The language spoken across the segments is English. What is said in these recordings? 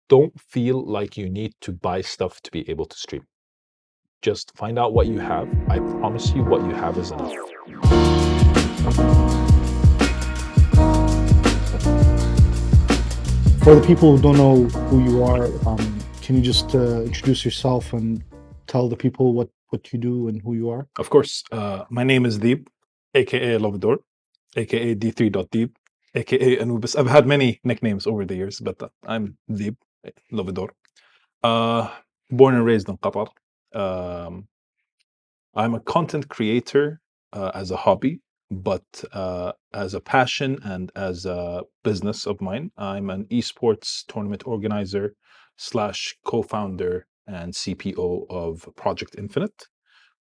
don't feel like you need to buy stuff to be able to stream. Just find out what you have. I promise you, what you have is enough. For the people who don't know who you are, can you just introduce yourself and tell the people what you do and who you are? Of course, my name is Deeb, aka Lovidor, aka D3.Deeb, aka Anubis. I've had many nicknames over the years, but I'm Deeb, Lovidor. Born and raised in Qatar. Um, I'm a content creator as a hobby, but as a passion and as a business of mine, I'm an esports tournament organizer slash co-founder and CPO of Project Infinite,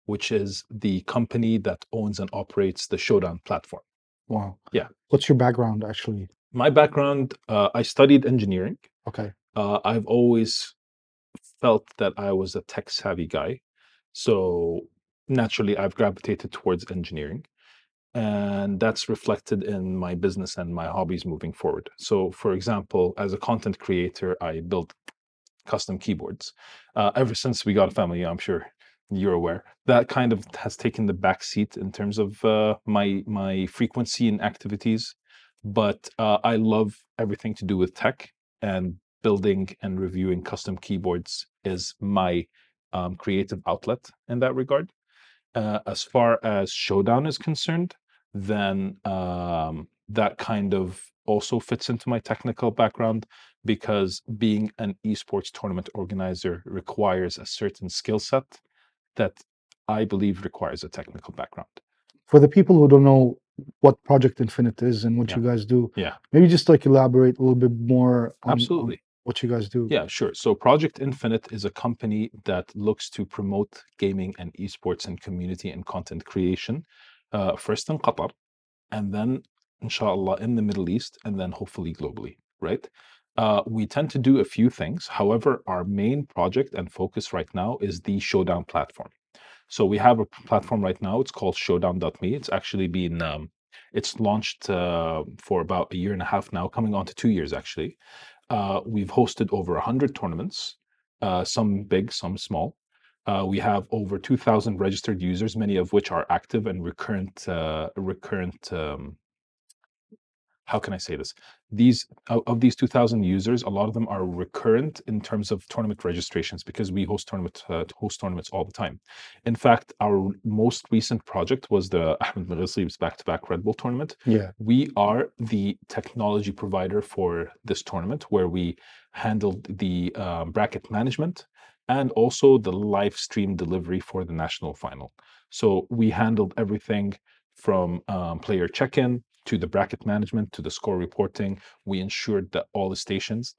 which is the company that owns and operates the Showdown platform. Wow. Yeah. What's your background actually? My background, I studied engineering. Okay. I've always felt that I was a tech savvy guy. So naturally, I've gravitated towards engineering. And that's reflected in my business and my hobbies moving forward. So, for example, as a content creator, I build custom keyboards. Ever since we got a family, I'm sure you're aware, that kind of has taken the back seat in terms of my frequency and activities. But I love everything to do with tech, and building and reviewing custom keyboards is my creative outlet in that regard. As far as Showdown is concerned, then that kind of also fits into my technical background, because being an esports tournament organizer requires a certain skill set that I believe requires a technical background. For the people who don't know what Project Infinite is and what Yeah. you guys do, Yeah, maybe just like elaborate a little bit more on absolutely. what you guys do. Yeah, sure. So Project Infinite is a company that looks to promote gaming and esports and community and content creation, first in Qatar, and then inshallah in the Middle East, and then hopefully globally, right? We tend to do a few things. However, our main project and focus right now is the Showdown platform. So we have a platform right now. It's called Showdown.me. It's actually been it's launched for about a year and a half now, coming on to 2 years actually. We've hosted over 100 tournaments, some big, some small. We have over 2,000 registered users, many of which are active and recurrent. How can I say this? These of these 2,000 users, a lot of them are recurrent in terms of tournament registrations, because we host tournaments all the time. In fact, our most recent project was the Ahmed Maghrib's back-to-back Red Bull tournament. Yeah. We are the technology provider for this tournament, where we handled the bracket management and also the live stream delivery for the national final. So we handled everything from player check-in to the bracket management to the score reporting. We ensured that all the stations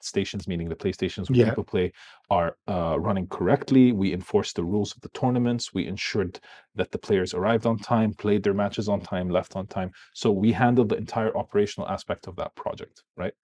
meaning the PlayStations where Yeah. people play, are running correctly. We enforced the rules of the tournaments. We ensured that the players arrived on time, played their matches on time, left on time. So we handled the entire operational aspect of that project, right?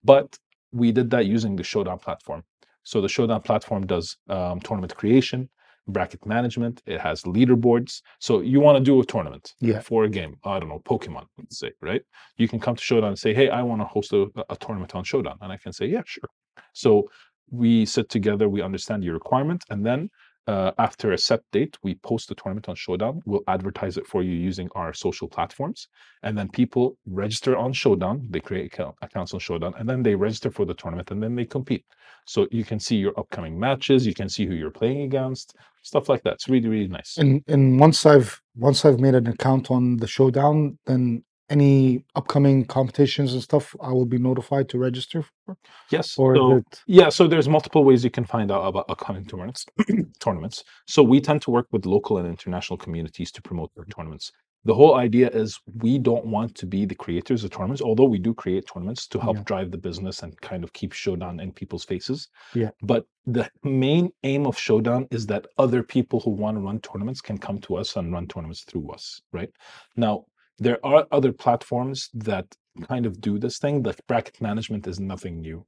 But we did that using the Showdown platform. So the Showdown platform does tournament creation, bracket management. It has leaderboards. So you want to do a tournament Yeah. for a game, I don't know, Pokemon, let's say, right? You can come to Showdown and say, hey, I want to host a tournament on Showdown. And I can say, yeah, sure. So we sit together, we understand your requirement, and then after a set date, we post the tournament on Showdown. We'll advertise it for you using our social platforms. And then people register on Showdown. They create accounts on Showdown, and then they register for the tournament, and then they compete. So you can see your upcoming matches. You can see who you're playing against, stuff like that. It's really, really nice. And once I've made an account on the Showdown, then any upcoming competitions and stuff, I will be notified to register for. Yes. Or is So it? yeah, so there's multiple ways you can find out about upcoming tournaments. So we tend to work with local and international communities to promote their tournaments. The whole idea is we don't want to be the creators of tournaments, although we do create tournaments to help Yeah. drive the business and kind of keep Showdown in people's faces. Yeah. But the main aim of Showdown is that other people who want to run tournaments can come to us and run tournaments through us, right? Now, there are other platforms that kind of do this thing. Like bracket management is nothing new.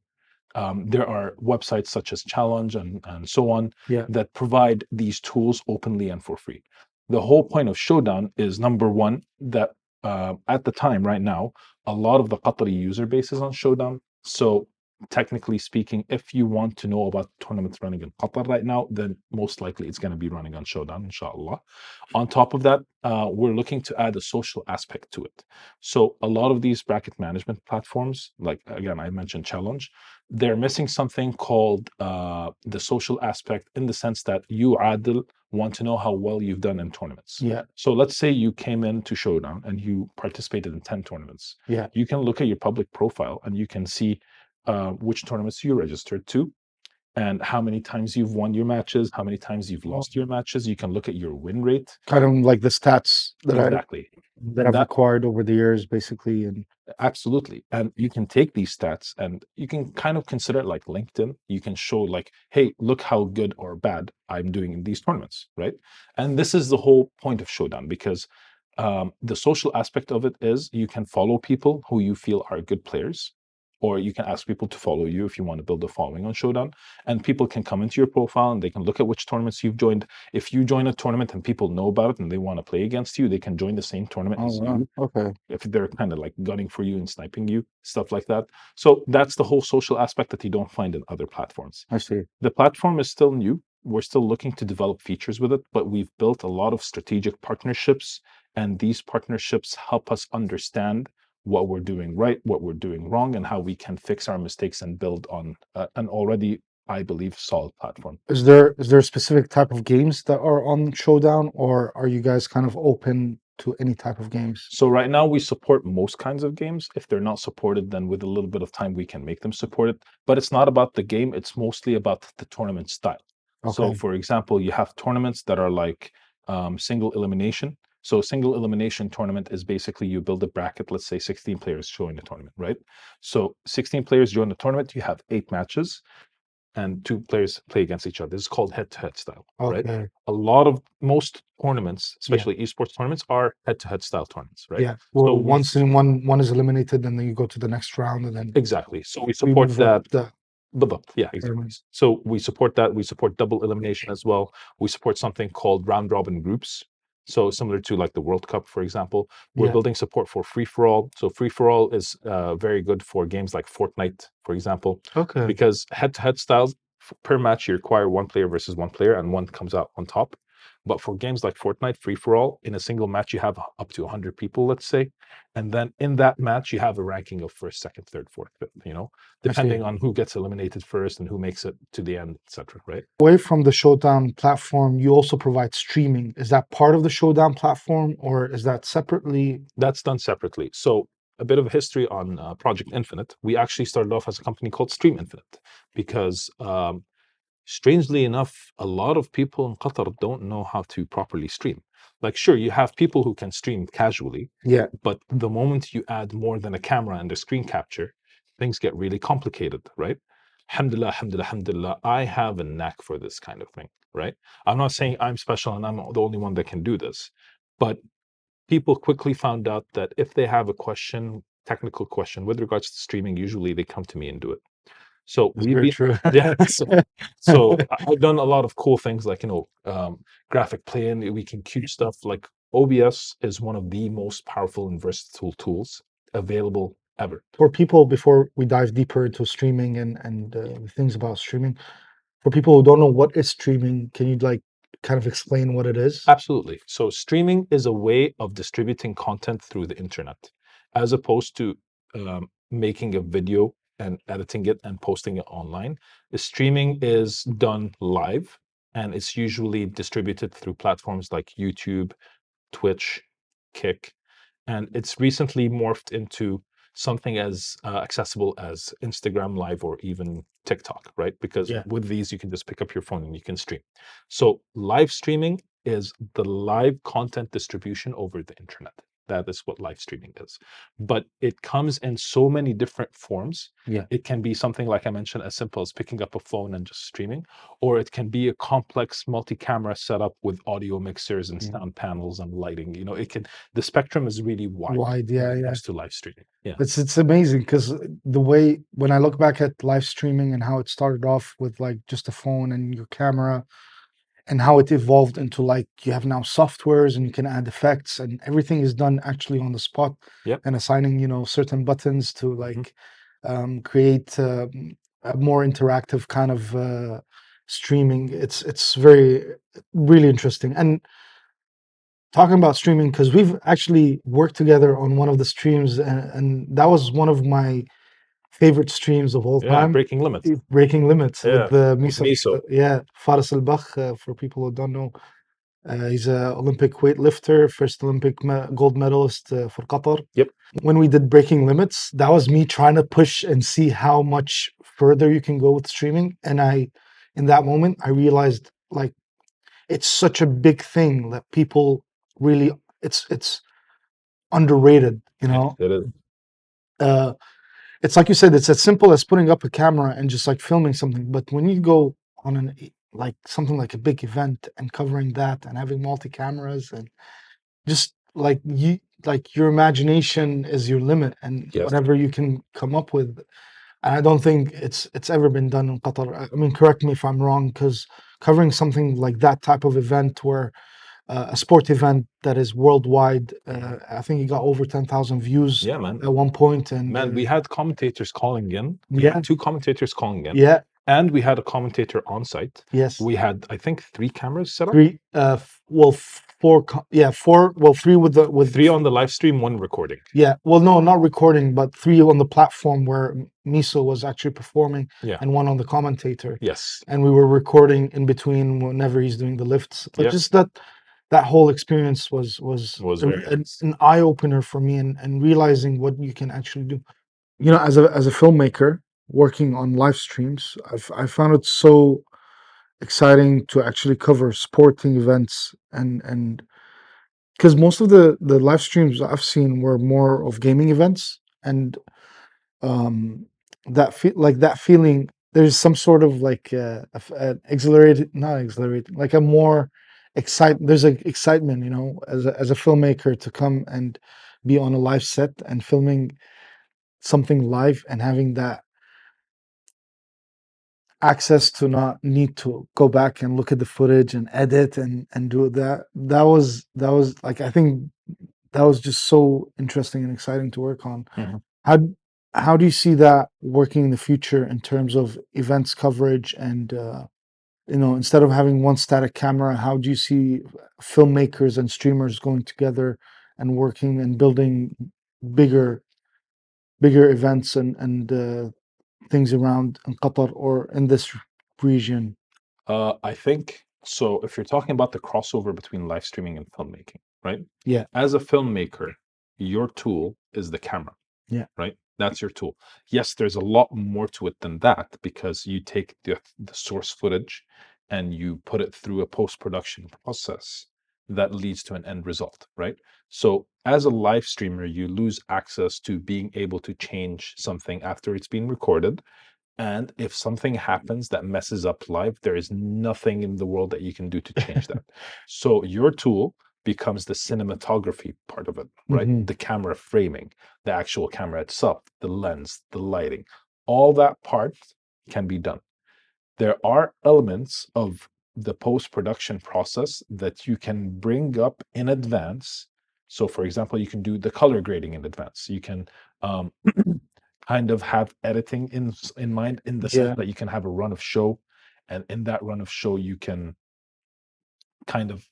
There are websites such as Challenge and so on Yeah. that provide these tools openly and for free. The whole point of Showdown is, number one, that at the time, right now, a lot of the Qatari user base is on Showdown. So technically speaking, if you want to know about tournaments running in Qatar right now, then most likely it's going to be running on Showdown, inshallah. On top of that, we're looking to add a social aspect to it. So a lot of these bracket management platforms, like again, I mentioned Challenge, they're missing something called the social aspect, in the sense that you, Adil, want to know how well you've done in tournaments. Yeah. So let's say you came into Showdown and you participated in 10 tournaments. Yeah. You can look at your public profile and you can see which tournaments you registered to and how many times you've won your matches, how many times you've Oh, lost your matches. You can look at your win rate. kind of like the stats Exactly. that I've That acquired over the years, basically. And Absolutely. And you can take these stats and you can kind of consider it like LinkedIn. You can show, like, hey, look how good or bad I'm doing in these tournaments, right? And this is the whole point of Showdown, because the social aspect of it is you can follow people who you feel are good players, or you can ask people to follow you if you want to build a following on Showdown. And people can come into your profile and they can look at which tournaments you've joined. If you join a tournament and people know about it and they want to play against you, they can join the same tournament oh as wow, you okay, if they're kind of like gunning for you and sniping you, stuff like that. So that's the whole social aspect that you don't find in other platforms. I see. The platform is still new. We're still looking to develop features with it, but we've built a lot of strategic partnerships, and these partnerships help us understand what we're doing right, what we're doing wrong, and how we can fix our mistakes and build on an already, I believe, solid platform. Is there a specific type of games that are on Showdown, or are you guys kind of open to any type of games? So right now we support most kinds of games. If they're not supported, then with a little bit of time we can make them support it. But it's not about the game, it's mostly about the tournament style. So Okay. for example, you have tournaments that are like single elimination. So single elimination tournament is basically you build a bracket, let's say 16 players join the tournament, right? So 16 players join the tournament, you have 8 matches and 2 players play against each other. This is called head-to-head style, right? Okay. A lot of most tournaments, Yeah. especially esports tournaments, are head-to-head style tournaments, right? Yeah. So Well, we once in one is eliminated, and then you go to the next round, and then exactly. So we we support move up that. the بالضبط. Yeah, exactly. pyramid. So we support that. We support double elimination as well. We support something called round robin groups. So similar to like the World Cup, for example, we're Yeah. building support for free for all. So free for all is very good for games like Fortnite, for example, Okay. because head-to-head styles per match you require one player versus one player, and one comes out on top. But for games like Fortnite, free for all, in a single match you have up to 100 people, let's say, and then in that match you have a ranking of first, second, third, fourth, fifth. I see. Depending on who gets eliminated first and who makes it to the end, etc. Right? Away from the Showdown platform, you also provide streaming. Is that part of the Showdown platform, or is that separately? That's done separately. So a bit of history on Project Infinite. We actually started off as a company called Stream Infinite because, strangely enough, a lot of people in Qatar don't know how to properly stream. Like, sure, you have people who can stream casually, Yeah. but the moment you add more than a camera and a screen capture, things get really complicated, right? Alhamdulillah, alhamdulillah, alhamdulillah, I have a knack for this kind of thing, right? I'm not saying I'm special and I'm the only one that can do this, but people quickly found out that if they have a question, technical question with regards to streaming, usually they come to me and do it. So That's we've very been, true. yeah. So I've done a lot of cool things like graphic plane. We can queue stuff. Like OBS is one of the most powerful and versatile tools available ever. For people, before we dive deeper into streaming and the things about streaming, for people who don't know what is streaming, can you like kind of explain what it is? Absolutely. So streaming is a way of distributing content through the internet, as opposed to making a video and editing it and posting it online. The streaming is done live, and it's usually distributed through platforms like YouTube, Twitch, Kick, and it's recently morphed into something as accessible as Instagram Live or even TikTok, right? Because Yeah. with these, you can just pick up your phone and you can stream. So, live streaming is the live content distribution over the internet. That is what live streaming is. But it comes in so many different forms. Yeah. It can be something like I mentioned, as simple as picking up a phone and just streaming, or it can be a complex multi-camera setup with audio mixers and Mm. sound panels and lighting. The spectrum is really wide Wide. when Yeah. it Yeah. comes to live streaming. Yeah, It's amazing because the way when I look back at live streaming and how it started off with like just a phone and your camera, and how it evolved into like you have now softwares and you can add effects, and everything is done actually on the spot, yep. and assigning certain buttons to Mhm. like create a more interactive kind of streaming. It's very really interesting. And talking about streaming, because we've actually worked together on one of the streams, and that was one of my favorite streams of all Yeah, time. breaking limits. Breaking Limits with Yeah, the with Misa, miso. yeah, Faris Al Bach. For people who don't know, he's a Olympic weightlifter, first Olympic gold medalist for Qatar. Yep. When we did Breaking Limits, that was me trying to push and see how much further you can go with streaming. And in that moment, I realized like it's such a big thing that people really, it's underrated. It is. Uh, it's like you said, it's as simple as putting up a camera and just like filming something. But when you go on like something like a big event and covering that and having multi cameras and just like your imagination is your limit and Yes. whatever you can come up with. And I don't think it's ever been done in Qatar. I mean, correct me if I'm wrong, because covering something like that type of event where a sport event that is worldwide. I think it got over 10,000 views Yeah, man. at one point, and Man, we had commentators calling in. We yeah, had two commentators calling in, yeah, and we had a commentator on site. yes, We had, I think, 3 cameras set up. three. Well, four. Yeah, four. Well, three with 3 on the live stream, 1 recording. yeah. Well, no, not recording, but three on the platform where Miso was actually performing, Yeah. and one on the commentator. Yes. And we were recording in between whenever he's doing the lifts. But Yep. just that whole experience was Was very nice. an eye opener for me, and realizing what you can actually do. You know, as a filmmaker working on live streams, I found it so exciting to actually cover sporting events and because most of the live streams I've seen were more of gaming events and um that feeling there's some sort of like an exhilarated not exhilarated like a more there's a excitement, you know, as a filmmaker to come and be on a live set and filming something live and having that access to not need to go back and look at the footage and edit and do that was like I think that was just so interesting and exciting to work on. Mhm. how how do you see that working in the future in terms of events coverage and you know, instead of having one static camera, how do you see filmmakers and streamers going together and working and building bigger events and things around in Qatar or in this region? I think so. If you're talking about the crossover between live streaming and filmmaking, right? Yeah, As a filmmaker, your tool is the camera, yeah, right? That's your tool. Yes, there's a lot more to it than that because you take the source footage and you put it through a post-production process that leads to an end result, right? So as a live streamer, you lose access to being able to change something after it's been recorded. And if something happens that messes up live, there is nothing in the world that you can do to change that. So your tool becomes the cinematography part of it, right? hmm The camera framing, the actual camera itself, the lens, the lighting, all that part can be done. There are elements of the post-production process that you can bring up in advance. So, for example, you can do the color grading in advance. You can um, kind of have editing in mind in the sense yeah, that you can have a run of show, and in that run of show, you can kind of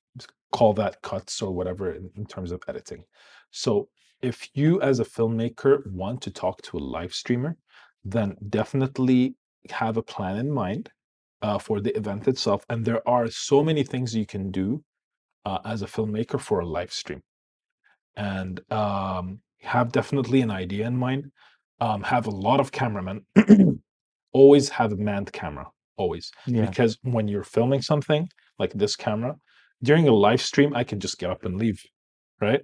call that cuts or whatever in terms of editing. So if you as a filmmaker want to talk to a live streamer, then definitely have a plan in mind for the event itself. And there are so many things you can do as a filmmaker for a live stream. And have definitely an idea in mind. Have a lot of cameramen. Always have a manned camera, always. yeah, Because when you're filming something like this camera, during a live stream, I can just get up and leave, right?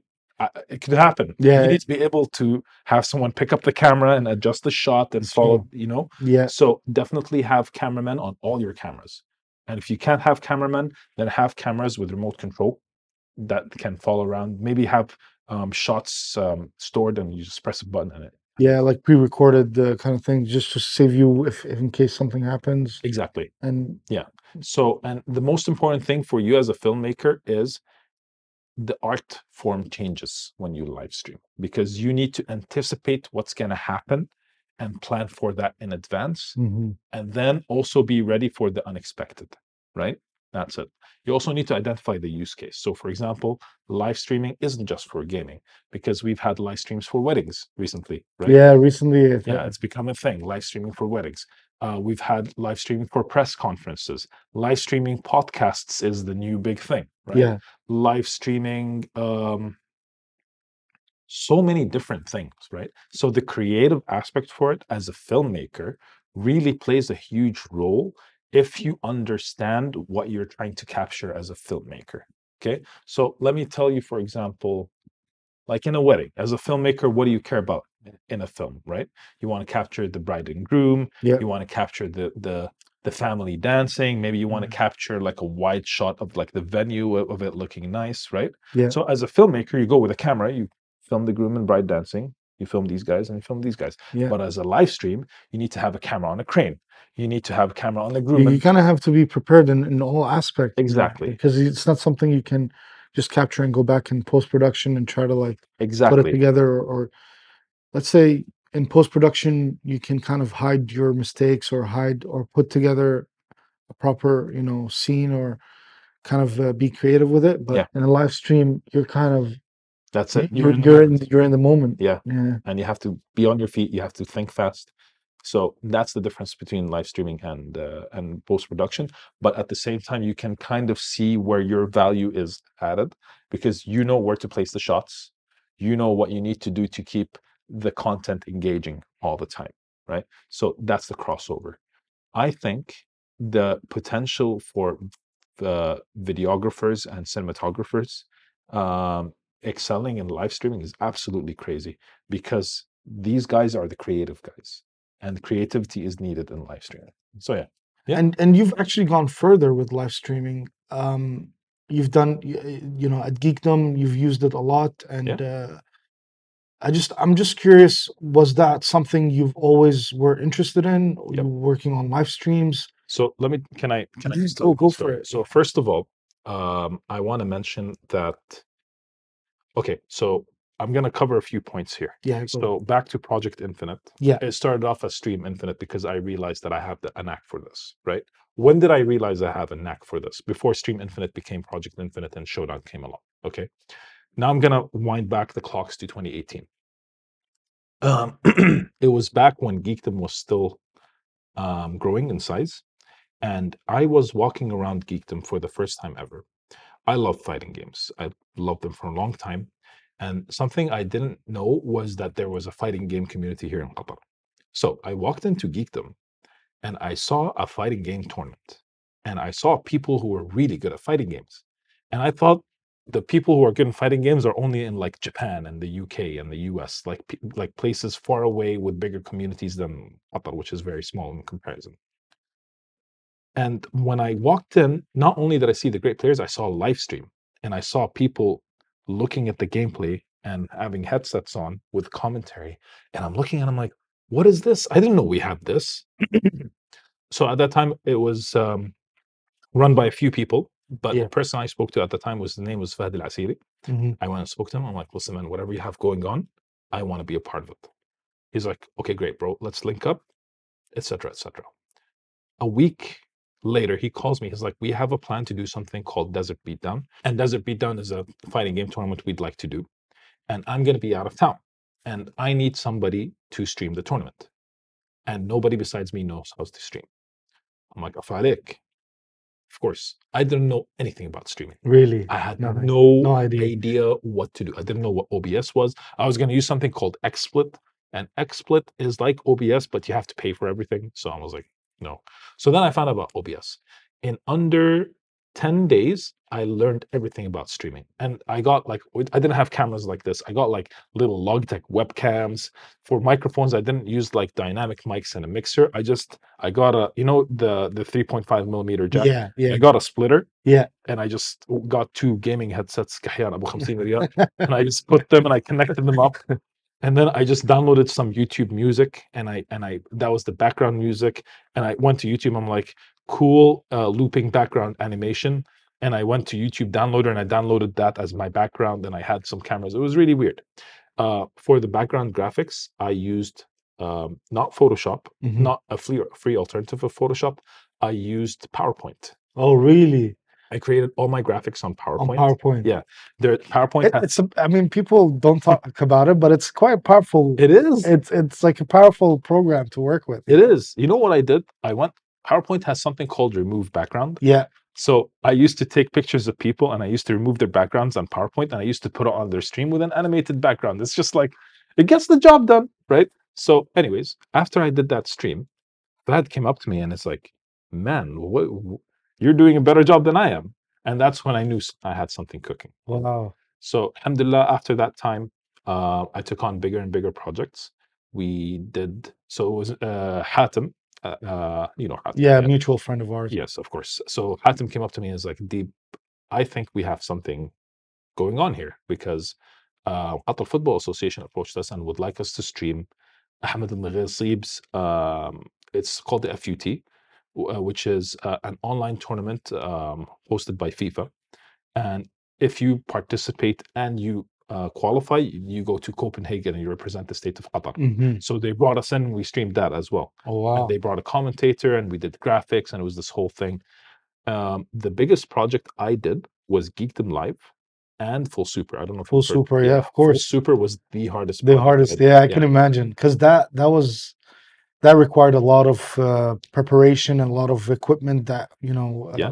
It could happen. You yeah, need to be able to have someone pick up the camera and adjust the shot and it's true. follow, you know? Yeah, So definitely have cameramen on all your cameras. And if you can't have cameramen, then have cameras with remote control that can follow around. Maybe have shots stored and you just press a button and it yeah, like pre-recorded kind of thing, just to save you if in case something happens. exactly. And Yeah. So, and the most important thing for you as a filmmaker is the art form changes when you live stream because you need to anticipate what's going to happen and plan for that in advance, Hmm. and then also be ready for the unexpected, right? That's it. You also need to identify the use case. So, for example, live streaming isn't just for gaming, because we've had live streams for weddings recently, right? Yeah, recently, Yeah, it's become a thing, live streaming for weddings. We've had live streaming for press conferences. Live streaming podcasts is the new big thing, right? yeah, Live streaming, so many different things, right? So the creative aspect for it as a filmmaker really plays a huge role if you understand what you're trying to capture as a filmmaker. Okay. So let me tell you, for example, like in a wedding, as a filmmaker, what do you care about in a film, right? You want to capture the bride and groom, yeah, you want to capture the family dancing, maybe you want to mhm, capture like a wide shot of like the venue of it looking nice, right? yeah, So as a filmmaker, you go with a camera, you film the groom and bride dancing, you film these guys and you film these guys. yeah. But as a live stream, you need to have a camera on a crane. You need to have a camera on the You, groom you and kind of have to be prepared in all aspects, exactly, because it's not something you can just capture and go back in post production and try to like put it exactly. together. Or let's say in post production, you can kind of hide your mistakes or hide or put together a proper, scene, or kind of be creative with it. But Yeah, in a live stream, you're kind of that's it. you- You're you're in the you're in moment. you're in the moment. Yeah. Yeah. And you have to be on your feet. You have to think fast. So that's the difference between live streaming and post production. But at the same time, you can kind of see where your value is added because you know where to place the shots. You know what you need to do to keep the content engaging all the time, right? So that's the crossover. I think the potential for the videographers and cinematographers excelling in live streaming is absolutely crazy because these guys are the creative guys and creativity is needed in live streaming. So yeah. Yeah. And you've actually gone further with live streaming. You've done, at Geekdom, you've used it a lot, Yeah. and I'm just curious, was that something you've always were interested in? Or you Yep. were working on live streams? So let me can I Please tell you go the for story? it. So first of all, I want to mention that okay, so I'm gonna cover a few points here. Yeah, go ahead. So back to Project Infinite. Yeah, It started off as Stream Infinite because I realized that I have a knack for this, right? When did I realize I have a knack for this? Before Stream Infinite became Project Infinite and Showdown came along. Okay. Now I'm gonna wind back the clocks to 2018. Um, it was back when Geekdom was still growing in size, and I was walking around Geekdom for the first time ever. I love fighting games. I loved them for a long time. And something I didn't know was that there was a fighting game community here in Qatar. So I walked into Geekdom and I saw a fighting game tournament. And I saw people who were really good at fighting games. And I thought the people who are good in fighting games are only in like Japan and the UK and the US, like like places far away with bigger communities than Qatar, which is very small in comparison. And when I walked in, not only did I see the great players, I saw a live stream and I saw people looking at the gameplay and having headsets on with commentary. And I'm looking and I'm like, what is this? I didn't know we had this. So at that time, it was run by a few people, but yeah. the person I spoke to at the time was the name was Fahd Al Asiri. Hmm. I went and spoke to him. I'm like, listen, man, whatever you have going on, I want to be a part of it. He's like, okay, great, bro. Let's link up, etc., etc. A week later, he calls me. He's like, we have a plan to do something called Desert Beatdown. And Desert Beatdown is a fighting game tournament we'd like to do. And I'm going to be out of town. And I need somebody to stream the tournament. And nobody besides me knows how to stream. I'm like, Afalik. Of course, I didn't know anything about streaming. Really? I had Nothing. no No idea. idea what to do. I didn't know what OBS was. I was going to use something called XSplit, and XSplit is like OBS, but you have to pay for everything. So I was like, no. So then I found out about OBS. In under 10 days, I learned everything about streaming. And I got like, I didn't have cameras like this. I got like little Logitech webcams. For microphones, I didn't use like dynamic mics and a mixer. I got a, the 3.5 millimeter jack. Yeah, yeah, I got a splitter yeah. and I just got two gaming headsets كحيان أبو 50 ريال and I just put them and I connected them up and then I just downloaded some YouTube music and I that was the background music and I went to YouTube. I'm like cool looping background animation and I went to YouTube downloader and I downloaded that as my background and I had some cameras. It was really weird. For the background graphics, I used not Photoshop, Mhm. not a free alternative of Photoshop. I used PowerPoint. Oh, really? I created all my graphics on On PowerPoint. PowerPoint. Yeah, there PowerPoint has. I mean, people don't talk about it, but it's quite powerful. It is. It's like a powerful program to work with. It is. You know what I did? I went. PowerPoint has something called remove background. Yeah. So I used to take pictures of people and I used to remove their backgrounds on PowerPoint and I used to put it on their stream with an animated background. It's just like it gets the job done, right? So, anyways, after I did that stream, Vlad came up to me and it's like, "Man, you're doing a better job than I am." And that's when I knew I had something cooking. Wow. So, alhamdulillah, after that time, I took on bigger and bigger projects. We did so it was Hatem, you know Hatem, Yeah, yeah, mutual friend of ours. yes, of course. So Hatem came up to me and was like, "Deeb, I think we have something going on here because Qatar Football Association approached us and would like us to stream Ahmed al-Ghasib's, it's called the FUT, which is an online tournament hosted by FIFA. And if you participate and you qualify, you go to Copenhagen and you represent the state of Qatar. Hmm. So they brought us in and we streamed that as well. Oh, And wow. they brought a commentator and we did graphics and it was this whole thing. The biggest project I did was Geekdom Live and Full Super. I don't know if Full you've heard. super, yeah, Yeah, of Full course. Super was the hardest The project I hardest, did. yeah, I can Yeah, imagine, because that required a lot of preparation and a lot of equipment that yeah,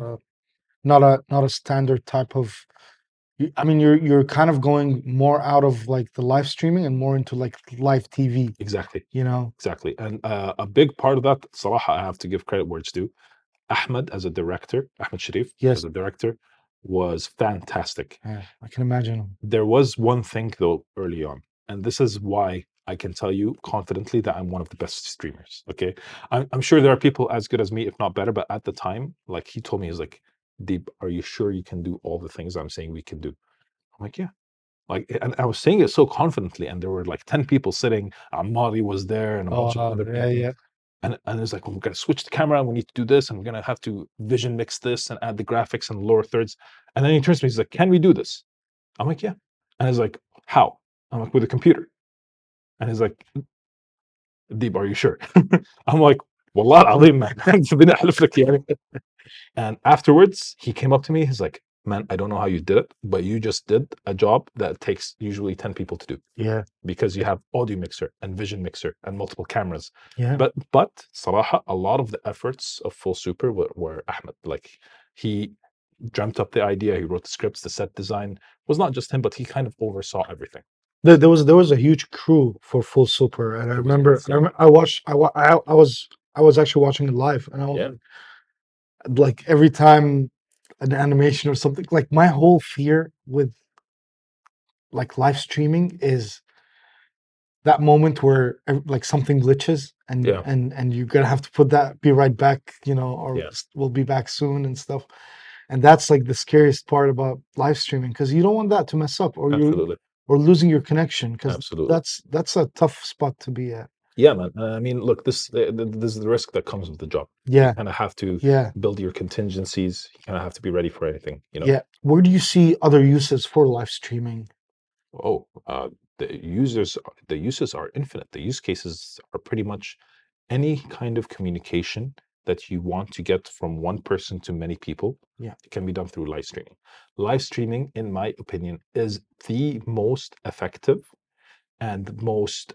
not a standard type of. I mean, you're kind of going more out of like the live streaming and more into like live TV. exactly, You know. exactly. And a big part of that, Salah, I have to give credit where it's due. Ahmed as a director, Ahmed Sharif Yes. as a director, was fantastic. Yeah, I can imagine. There was one thing though early on, and this is why I can tell you confidently that I'm one of the best streamers. Okay, I'm sure there are people as good as me, if not better, but at the time, like he told me, he's like, "Deep, are you sure you can do all the things I'm saying we can do?" I'm like, "Yeah." Like, and I was saying it so confidently, and there were like 10 people sitting. Amari was there, and a bunch of Oh, other yeah, people. yeah, And it's like, well, we're gonna switch the camera, and we need to do this, and we're gonna have to vision mix this and add the graphics and lower thirds. And then he turns to me, he's like, "Can we do this?" I'm like, "Yeah." And he's like, "How?" I'm like, "With a computer." And he's like, "Deep, are you sure?" I'm like, "Wallah al-azim, man." And afterwards, he came up to me. He's like, "Man, I don't know how you did it, but you just did a job that takes usually 10 people to do yeah, because you have audio mixer and vision mixer and multiple cameras." yeah. But Salaha, a lot of the efforts of Full Super were Ahmed. Like he dreamt up the idea, he wrote the scripts, the set design. It was not just him, but he kind of oversaw everything. There was a huge crew for Full Super, and I It was remember insane. I watched I was actually watching it live, and I was Yeah, like every time an animation or something, like my whole fear with like live streaming is that moment where like something glitches and yeah, you're gonna have to put that be right back, or yeah, we'll be back soon and stuff. And that's like the scariest part about live streaming, because you don't want that to mess up, absolutely, or losing your connection, because absolutely. that's a tough spot to be at. Yeah, man. I mean, look, this is the risk that comes with the job. You Yeah, kind of have to yeah, build your contingencies. You kind of have to be ready for anything, you know. yeah. Where do you see other uses for live streaming? Oh, the users, the uses are infinite. The use cases are pretty much any kind of communication that you want to get from one person to many people. Yeah, It can be done through live streaming. Live streaming, in my opinion, is the most effective and most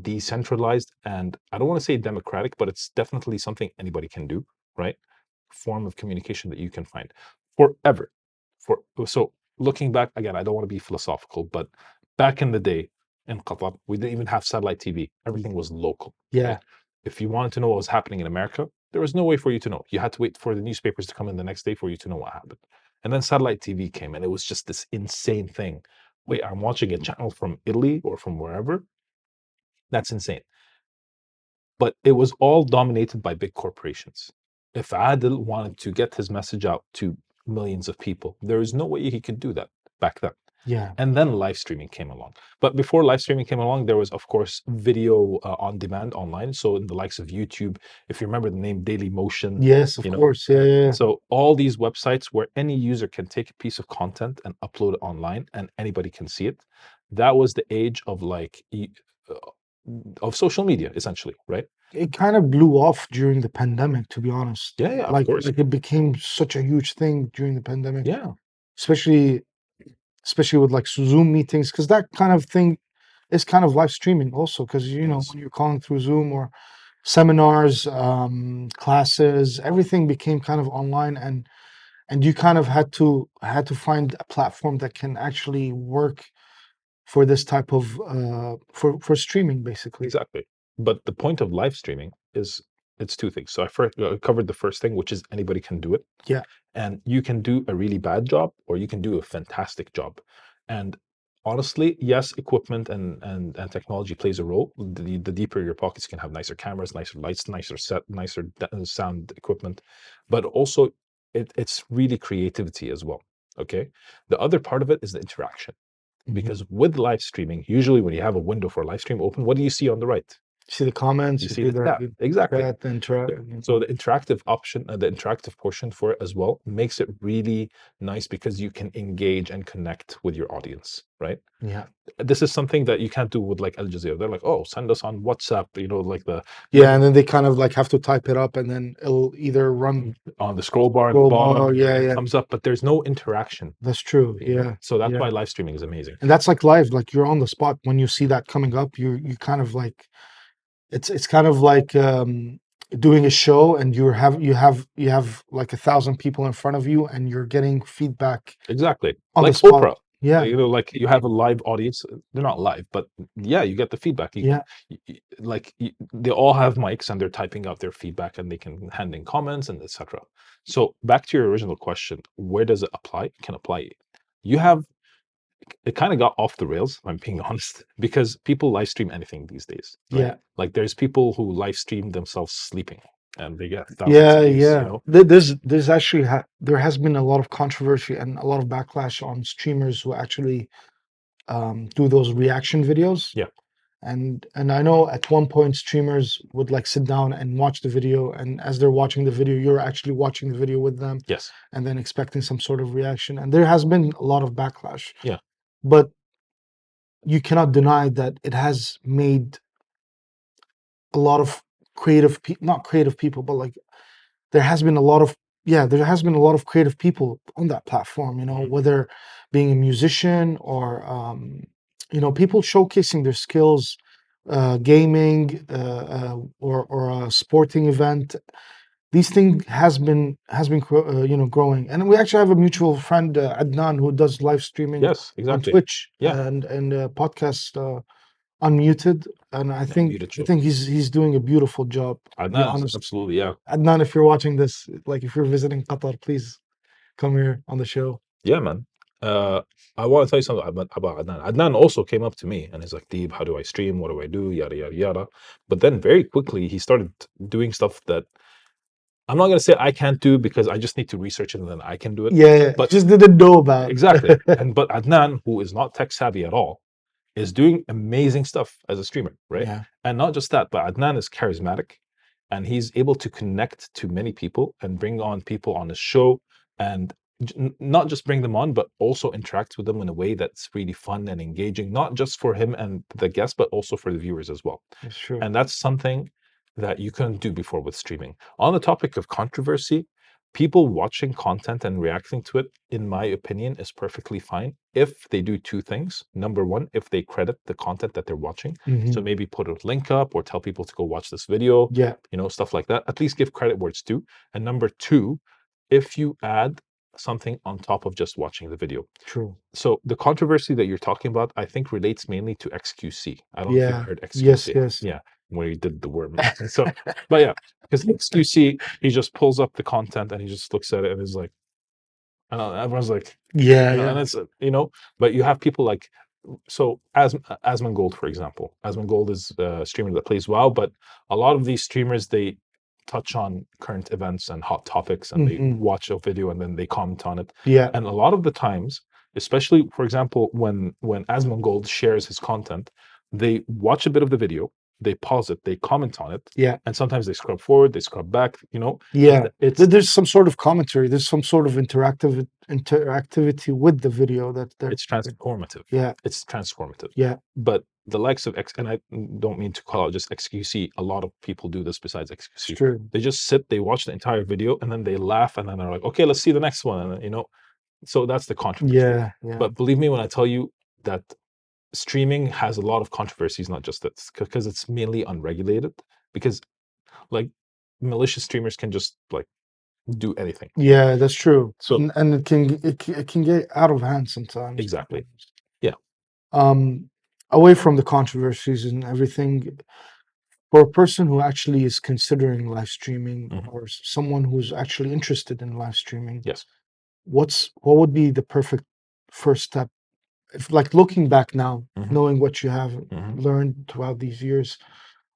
decentralized, and I don't want to say democratic, but it's definitely something anybody can do, right? Form of communication that you can find forever. For so looking back again, I don't want to be philosophical, but back in the day in Qatar, we didn't even have satellite TV. Everything was local, yeah, right? If you wanted to know what was happening in America, there was no way for you to know. You had to wait for the newspapers to come in the next day for you to know what happened. And then satellite TV came, and it was just this insane thing. Wait, I'm watching a channel from Italy or from wherever. That's insane. But it was all dominated by big corporations. If Adil wanted to get his message out to millions of people, there is no way he could do that back then. yeah. And then live streaming came along. But before live streaming came along, there was, of course, video on demand online. So, in the likes of YouTube, if you remember the name Daily Motion, Yes, of you know, course. Yeah, yeah, yeah. so all these websites where any user can take a piece of content and upload it online and anybody can see it. That was the age of like of social media, essentially, right? It kind of blew off during the pandemic, to be honest. Yeah, of course. Like it became such a huge thing during the pandemic, Yeah, especially especially with like Zoom meetings, because that kind of thing is kind of live streaming also. Because yes, when you're calling through Zoom or seminars, classes, everything became kind of online, and you kind of had to find a platform that can actually work for this type of for streaming, basically. exactly. But the point of live streaming is it's two things. So I first covered the first thing, which is anybody can do it. Yeah. And you can do a really bad job or you can do a fantastic job. And honestly, yes, equipment and technology plays a role. The deeper your pockets, you can have nicer cameras, nicer lights, nicer set, nicer sound equipment, but also it's really creativity as well. Okay, the other part of it is the interaction, Mhm. because with live streaming, usually when you have a window for a live stream open, what do you see on the right? See the comments, You you see see the chat. the Exactly. chat, the interact. So the interactive option, the interactive portion for it as well, makes it really nice because you can engage and connect with your audience, right? Yeah. This is something that you can't do with like Al Jazeera. They're like, oh, send us on WhatsApp, like the Yeah, link and then they kind of like have to type it up, and then it'll either run on the scroll bar at the scroll bottom, bar. and then Yeah, it yeah, comes up, but there's no interaction, that's true. Yeah, So that's yeah, why live streaming is amazing. and that's like live. Like you're on the spot when you see that coming up. You kind of like it's kind of like doing a show, and you have like 1,000 people in front of you, and you're getting feedback Exactly. on the Like spot. Oprah. Yeah, Like you have a live audience. They're not live, but yeah, you get the feedback. yeah, They all have mics and they're typing out their feedback and they can hand in comments and etc. So back to your original question, where does it apply? It can apply. You have it kind of got off the rails, if I'm being honest, because people live stream anything these days, right? yeah. Like there's people who live stream themselves sleeping and they get thousands Yeah, of views, yeah. There's actually there has been a lot of controversy and a lot of backlash on streamers who actually do those reaction videos. Yeah. And I know at one point streamers would like sit down and watch the video, and as they're watching the video, you're actually watching the video with them, Yes. and then expecting some sort of reaction. And there has been a lot of backlash, Yeah. but you cannot deny that it has made a lot of not creative people, but like there has been a lot of there has been a lot of creative people on that platform, Mhm. whether being a musician or people showcasing their skills, gaming, or a sporting event. These things has been growing, and we actually have a mutual friend, Adnan, who does live streaming Yes, on exactly. Twitch Yeah. and podcast, Unmuted, and I No, think muted I show. think he's doing a beautiful job, to be Adnan is honest. absolutely, yeah. Adnan, if you're watching this, like if you're visiting Qatar, please come here on the show. Yeah, man. I want to tell you something about Adnan. Adnan also came up to me and he's like, Deeb, how do I stream? What do I do? Yada, yada, yada. But then very quickly, he started doing stuff that I'm not going to say I can't do because I just need to research it and then I can do it. Yeah, yeah, But just didn't know about. exactly. But Adnan, who is not tech savvy at all, is doing amazing stuff as a streamer, right? Yeah, And not just that, but Adnan is charismatic and he's able to connect to many people and bring on people on his show and not just bring them on, but also interact with them in a way that's really fun and engaging, not just for him and the guests, but also for the viewers as well. that's true. And that's something that you couldn't do before with streaming. On the topic of controversy, people watching content and reacting to it, in my opinion, is perfectly fine if they do two things. Number one, if they credit the content that they're watching. So Mhm. maybe put a link up or tell people to go watch this video, Yeah, stuff like that. At least give credit where it's due. And number two, if you add something on top of just watching the video. true. So the controversy that you're talking about, I think relates mainly to XQC. I don't know if you've Yeah, heard yes, XQC. yes. Yeah, where he did the worm. So, but yeah, because XQC, he just pulls up the content and he just looks at it and is like, I don't know, everyone's like, Yeah, and yeah. it's, but you have people like, so Asmongold, for example. Asmongold is a streamer that plays WoW, but a lot of these streamers, they touch on current events and hot topics and they Hmm. watch a video and then they comment on it. Yeah, And a lot of the times, especially for example, when Asmongold shares his content, they watch a bit of the video, they pause it, they comment on it, yeah, and sometimes they scrub forward, they scrub back, yeah. it's There's some sort of commentary. There's some sort of interactivity with the video that they're. it's transformative. Yeah, It's transformative. yeah, But the likes of X, and I don't mean to call out just XQC. A lot of people do this besides It's XQC. true. They just sit, they watch the entire video, and then they laugh, and then they're like, okay, let's see the next one. And then, you know, so that's the controversy. Yeah, yeah, But believe me when I tell you that streaming has a lot of controversies, not just that, because it's mainly unregulated. Because like malicious streamers can just like do anything. yeah. That's true. So And it can get out of hand sometimes. exactly. Yeah. Away from the controversies and everything, for a person who actually is considering live streaming Mhm. or someone who's actually interested in live streaming, Yes. what would be the perfect first step? If like looking back now, Mhm. knowing what you have Mhm. learned throughout these years,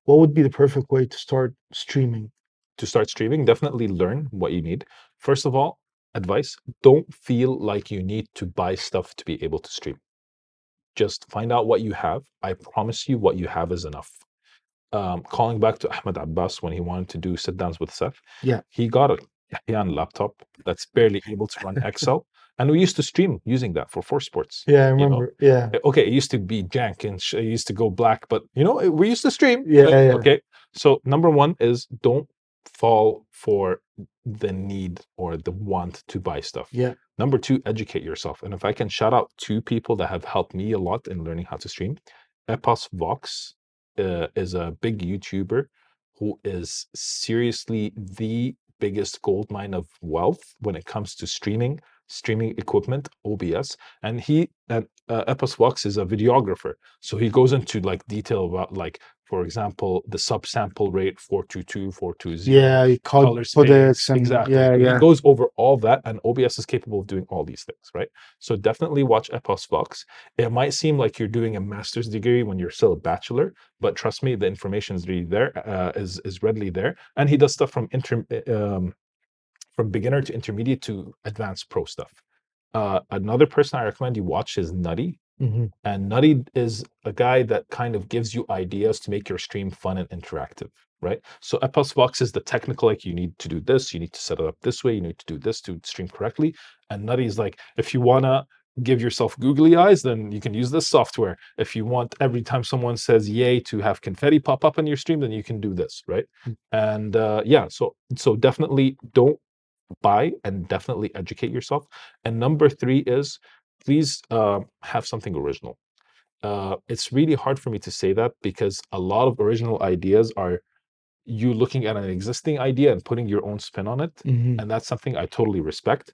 what would be the perfect way to start streaming? To start streaming, definitely learn what you need. First of all, advice: don't feel like you need to buy stuff to be able to stream. Just find out what you have. I promise you, what you have is enough. Calling back to Ahmed Abbas when he wanted to do sit downs with Seth, Yeah, he got a Yahyan laptop that's barely able to run Excel, and we used to stream using that for Force Sports. yeah, I You know, remember. Yeah, okay, it used to be jank and it used to go black, but you know, we used to stream. yeah, yeah, Okay, so number one is don't fall for the need or the want to buy stuff. yeah. Number two, educate yourself. And if I can shout out two people that have helped me a lot in learning how to stream, Epos Vox is a big YouTuber who is seriously the biggest gold mine of wealth when it comes to streaming equipment, OBS. And Epos Vox is a videographer, so he goes into like detail about, like, for example, the subsample rate 422, 420, Yeah, you color codecs space. and Exactly. yeah, He yeah. goes over all that, and OBS is capable of doing all these things, right? So definitely watch Epos Vox. It might seem like you're doing a master's degree when you're still a bachelor, but trust me, the information is really there, is readily there, and he does stuff from beginner to intermediate to advanced pro stuff. Another person I recommend you watch is Nutty. Hmm. And Nutty is a guy that kind of gives you ideas to make your stream fun and interactive, right? So Epos Vox is the technical, like you need to do this, you need to set it up this way, you need to do this to stream correctly. And Nutty is like, if you wanna give yourself googly eyes, then you can use this software. If you want every time someone says yay to have confetti pop up in your stream, then you can do this, right? And yeah, so definitely don't buy, and definitely educate yourself. And number three is, please have something original. It's really hard for me to say that because a lot of original ideas are you looking at an existing idea and putting your own spin on it. Hmm. And that's something I totally respect.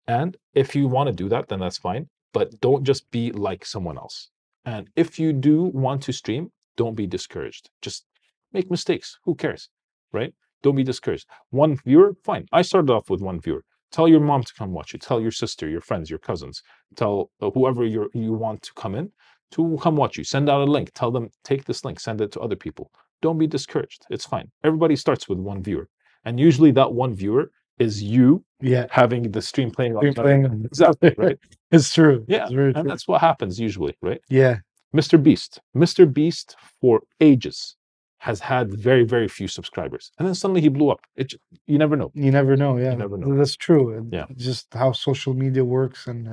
And if you want to do that, then that's fine. But don't just be like someone else. And if you do want to stream, don't be discouraged. Just make mistakes. Who cares? Right? Don't be discouraged. One viewer, fine. I started off with one viewer. Tell your mom to come watch you. Tell your sister, your friends, your cousins. Tell whoever you want to come in to come watch you. Send out a link. Tell them, take this link, send it to other people. Don't be discouraged. It's fine. Everybody starts with one viewer. And usually that one viewer is you Yeah, having the stream playing been automatically. playing. Exactly, right? It's true. Yeah, It's very and true. that's what happens usually, right? Yeah, Mr. Beast for ages has had very, very few subscribers, and then suddenly he blew up. You never know. you never know. You Yeah, never know. that's true. Yeah. It's just how social media works. And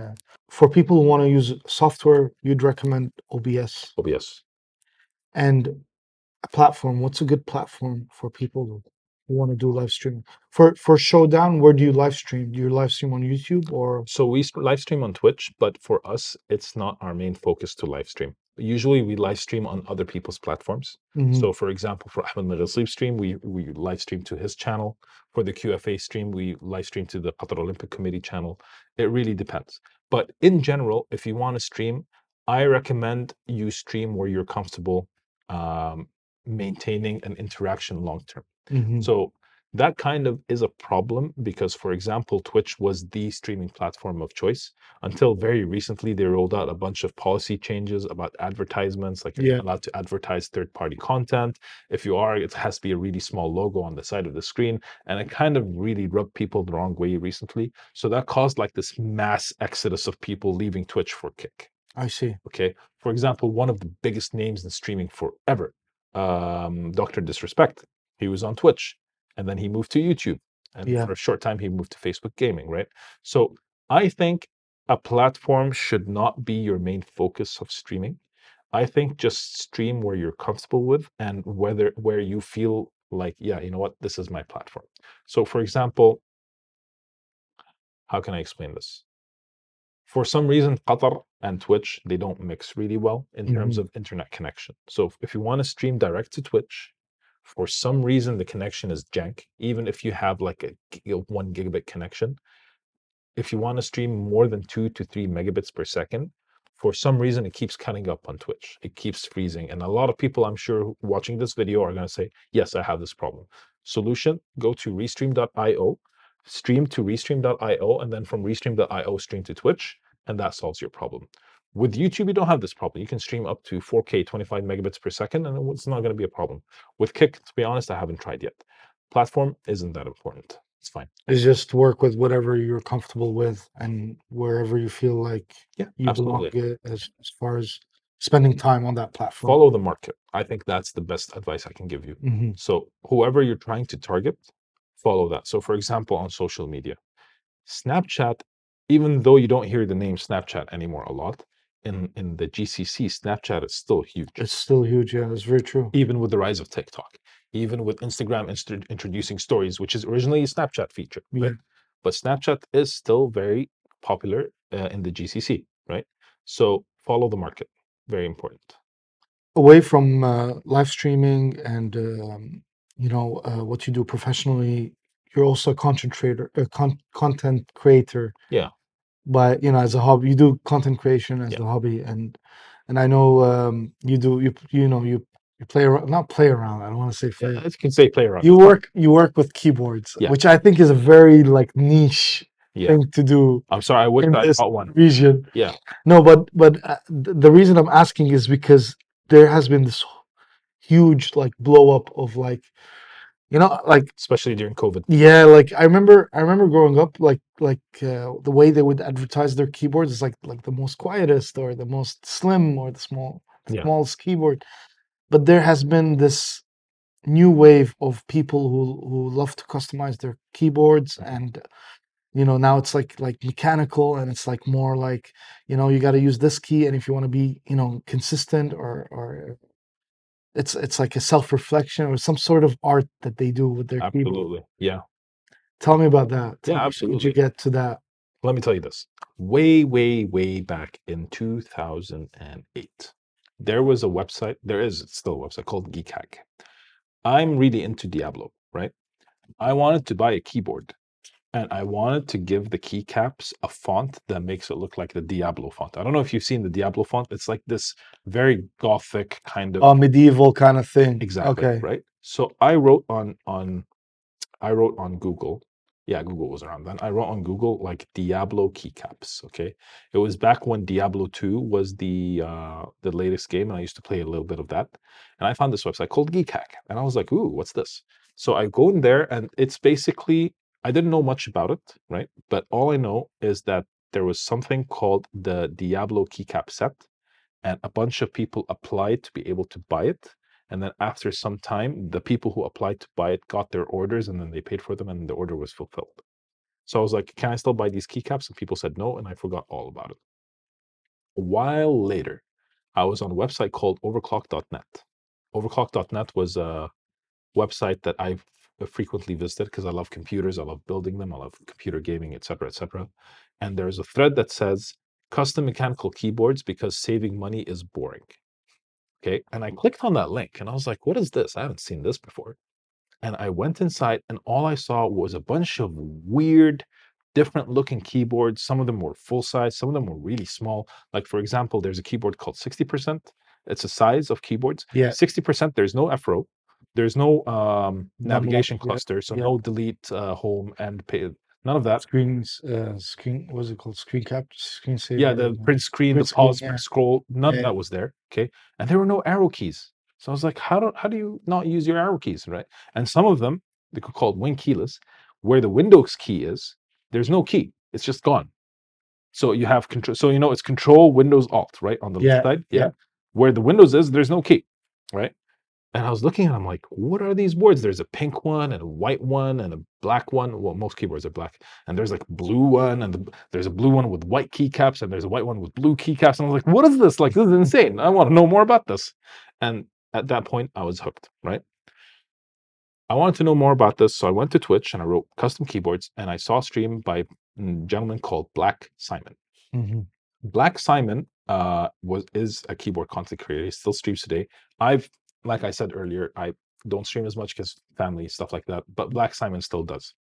for people who want to use software, you'd recommend OBS. OBS. And a platform. What's a good platform for people who want to do live streaming? For Showdown, where do you live stream? Do you live stream on YouTube or? So we live stream on Twitch, but for us, it's not our main focus to live stream. Usually, we live stream on other people's platforms. Mhm. So, for example, for Ahmed Maghazib stream, we live stream to his channel. For the QFA stream, we live stream to the Qatar Olympic Committee channel. It really depends. But in general, if you want to stream, I recommend you stream where you're comfortable um, maintaining an interaction long term. Mhm. So that kind of is a problem because, for example, Twitch was the streaming platform of choice until very recently. They rolled out a bunch of policy changes about advertisements, like you're Yeah, not allowed to advertise third-party content. If you are, it has to be a really small logo on the side of the screen, and it kind of really rubbed people the wrong way recently. So that caused like this mass exodus of people leaving Twitch for Kick. I see. Okay, for example, one of the biggest names in streaming forever, Dr. Disrespect. He was on Twitch, and then he moved to YouTube, and Yeah. for a short time he moved to Facebook Gaming, right? So I think a platform should not be your main focus of streaming. I think just stream where you're comfortable with and where you feel like, yeah, you know what, this is my platform. So for example, how can I explain this? For some reason, Qatar and Twitch, they don't mix really well in terms Hmm. of internet connection. So if you want to stream direct to Twitch, for some reason the connection is jank, even if you have like a 1 gigabit connection. If you want to stream more than 2 to 3 megabits per second, for some reason it keeps cutting up on Twitch. It keeps freezing. And a lot of people, I'm sure, watching this video are going to say, yes, I have this problem. Solution, go to restream.io, stream to restream.io, and then from restream.io, stream to Twitch, and that solves your problem. With YouTube, you don't have this problem. You can stream up to 4K, 25 megabits per second, and it's not going to be a problem. With Kick, to be honest, I haven't tried yet. Platform isn't that important. It's fine. Is just work with whatever you're comfortable with and wherever you feel like Yeah, you belong, absolutely. as far as spending time on that platform. Follow the market. I think that's the best advice I can give you. Hmm. So, whoever you're trying to target, follow that. So, for example, on social media, Snapchat, even though you don't hear the name Snapchat anymore a lot, in the GCC, Snapchat is still huge, It's still huge. Yeah, it's very true. even with the rise of TikTok, even with Instagram introducing stories, which is originally a Snapchat feature, Yeah. right? But Snapchat is still very popular in the GCC, right? So, follow the market. Very important. Away from live streaming and what you do professionally, you're also a content creator. Yeah. But as a hobby, you do content creation as Yeah. a hobby, and I know you play around, not play around. I don't want to say Yeah, play. as you can say, play around. You It's fine. work with keyboards, Yeah, which I think is a very like niche yeah. thing to do I'm sorry. I wish in I this got one. region. Yeah, No, but the reason I'm asking is because there has been this huge like blow up of like like especially during COVID. yeah, like I remember growing up the way they would advertise their keyboards is like the most quietest or the most slim or the Yeah, smallest keyboard. But there has been this new wave of people who love to customize their keyboards, mhm, and now it's like mechanical, and it's like more like you got to use this key, and if you want to be consistent, or it's like a self-reflection or some sort of art that they do with their keyboard. absolutely. Yeah, Tell me about that. yeah, How did you absolutely. get to that? Let me tell you this. Way, way, way back in 2008, there was a website. There is still a website called Geek Hack. I'm really into Diablo, right? I wanted to buy a keyboard and I wanted to give the keycaps a font that makes it look like the Diablo font. I don't know if you've seen the Diablo font. It's like this very gothic kind of. A medieval kind of thing. Exactly, Okay. right? So I wrote on Google. Yeah, Google was around then. I wrote on Google like Diablo keycaps. Okay, it was back when Diablo 2 was the latest game, and I used to play a little bit of that. And I found this website called Geek Hack, and I was like, "Ooh, what's this?" So I go in there, and it's basically I didn't know much about it, right? But all I know is that there was something called the Diablo keycap set, and a bunch of people applied to be able to buy it. And then after some time, the people who applied to buy it got their orders and then they paid for them and the order was fulfilled. So I was like, can I still buy these keycaps? And people said no, and I forgot all about it. A while later, I was on a website called overclock.net. Overclock.net was a website that I've frequently visited because I love computers, I love building them, I love computer gaming, etc., etc. And there's a thread that says custom mechanical keyboards because saving money is boring. Okay. And I clicked on that link and I was like, what is this? I haven't seen this before. And I went inside and all I saw was a bunch of weird, different looking keyboards. Some of them were full size, some of them were really small. Like, for example, there's a keyboard called 60%. It's a size of keyboards. Yeah. 60%, there's no FRO, there's no Numlock. navigation Yeah. cluster, so Yeah. no delete, home, and pay, none of that. Screen. What's it called? Screen cap. Yeah, Screensaver. the print screen, Print the screen. pause, Yeah. scroll, none of Yeah. that was there. Okay. And there were no arrow keys. So I was like, how do you not use your arrow keys, right? And some of them, they could call it wing keyless, where the Windows key is, there's no key. It's just gone. So you have control. So it's Control Windows Alt, right? On the left Yeah. side. Yeah. Yeah. Where the Windows is, there's no key, right? And I was looking at them like, what are these boards? There's a pink one and a white one and a black one. Well, most keyboards are black. And there's like blue one and there's a blue one with white keycaps and there's a white one with blue keycaps. And I was like, what is this? Like, this is insane. I want to know more about this. And at that point, I was hooked, right? I wanted to know more about this. So I went to Twitch and I wrote custom keyboards and I saw a stream by a gentleman called Black Simon. Hmm. Black Simon is a keyboard content creator. He still streams today. Like I said earlier, I don't stream as much because family stuff like that. But Black Simon still does.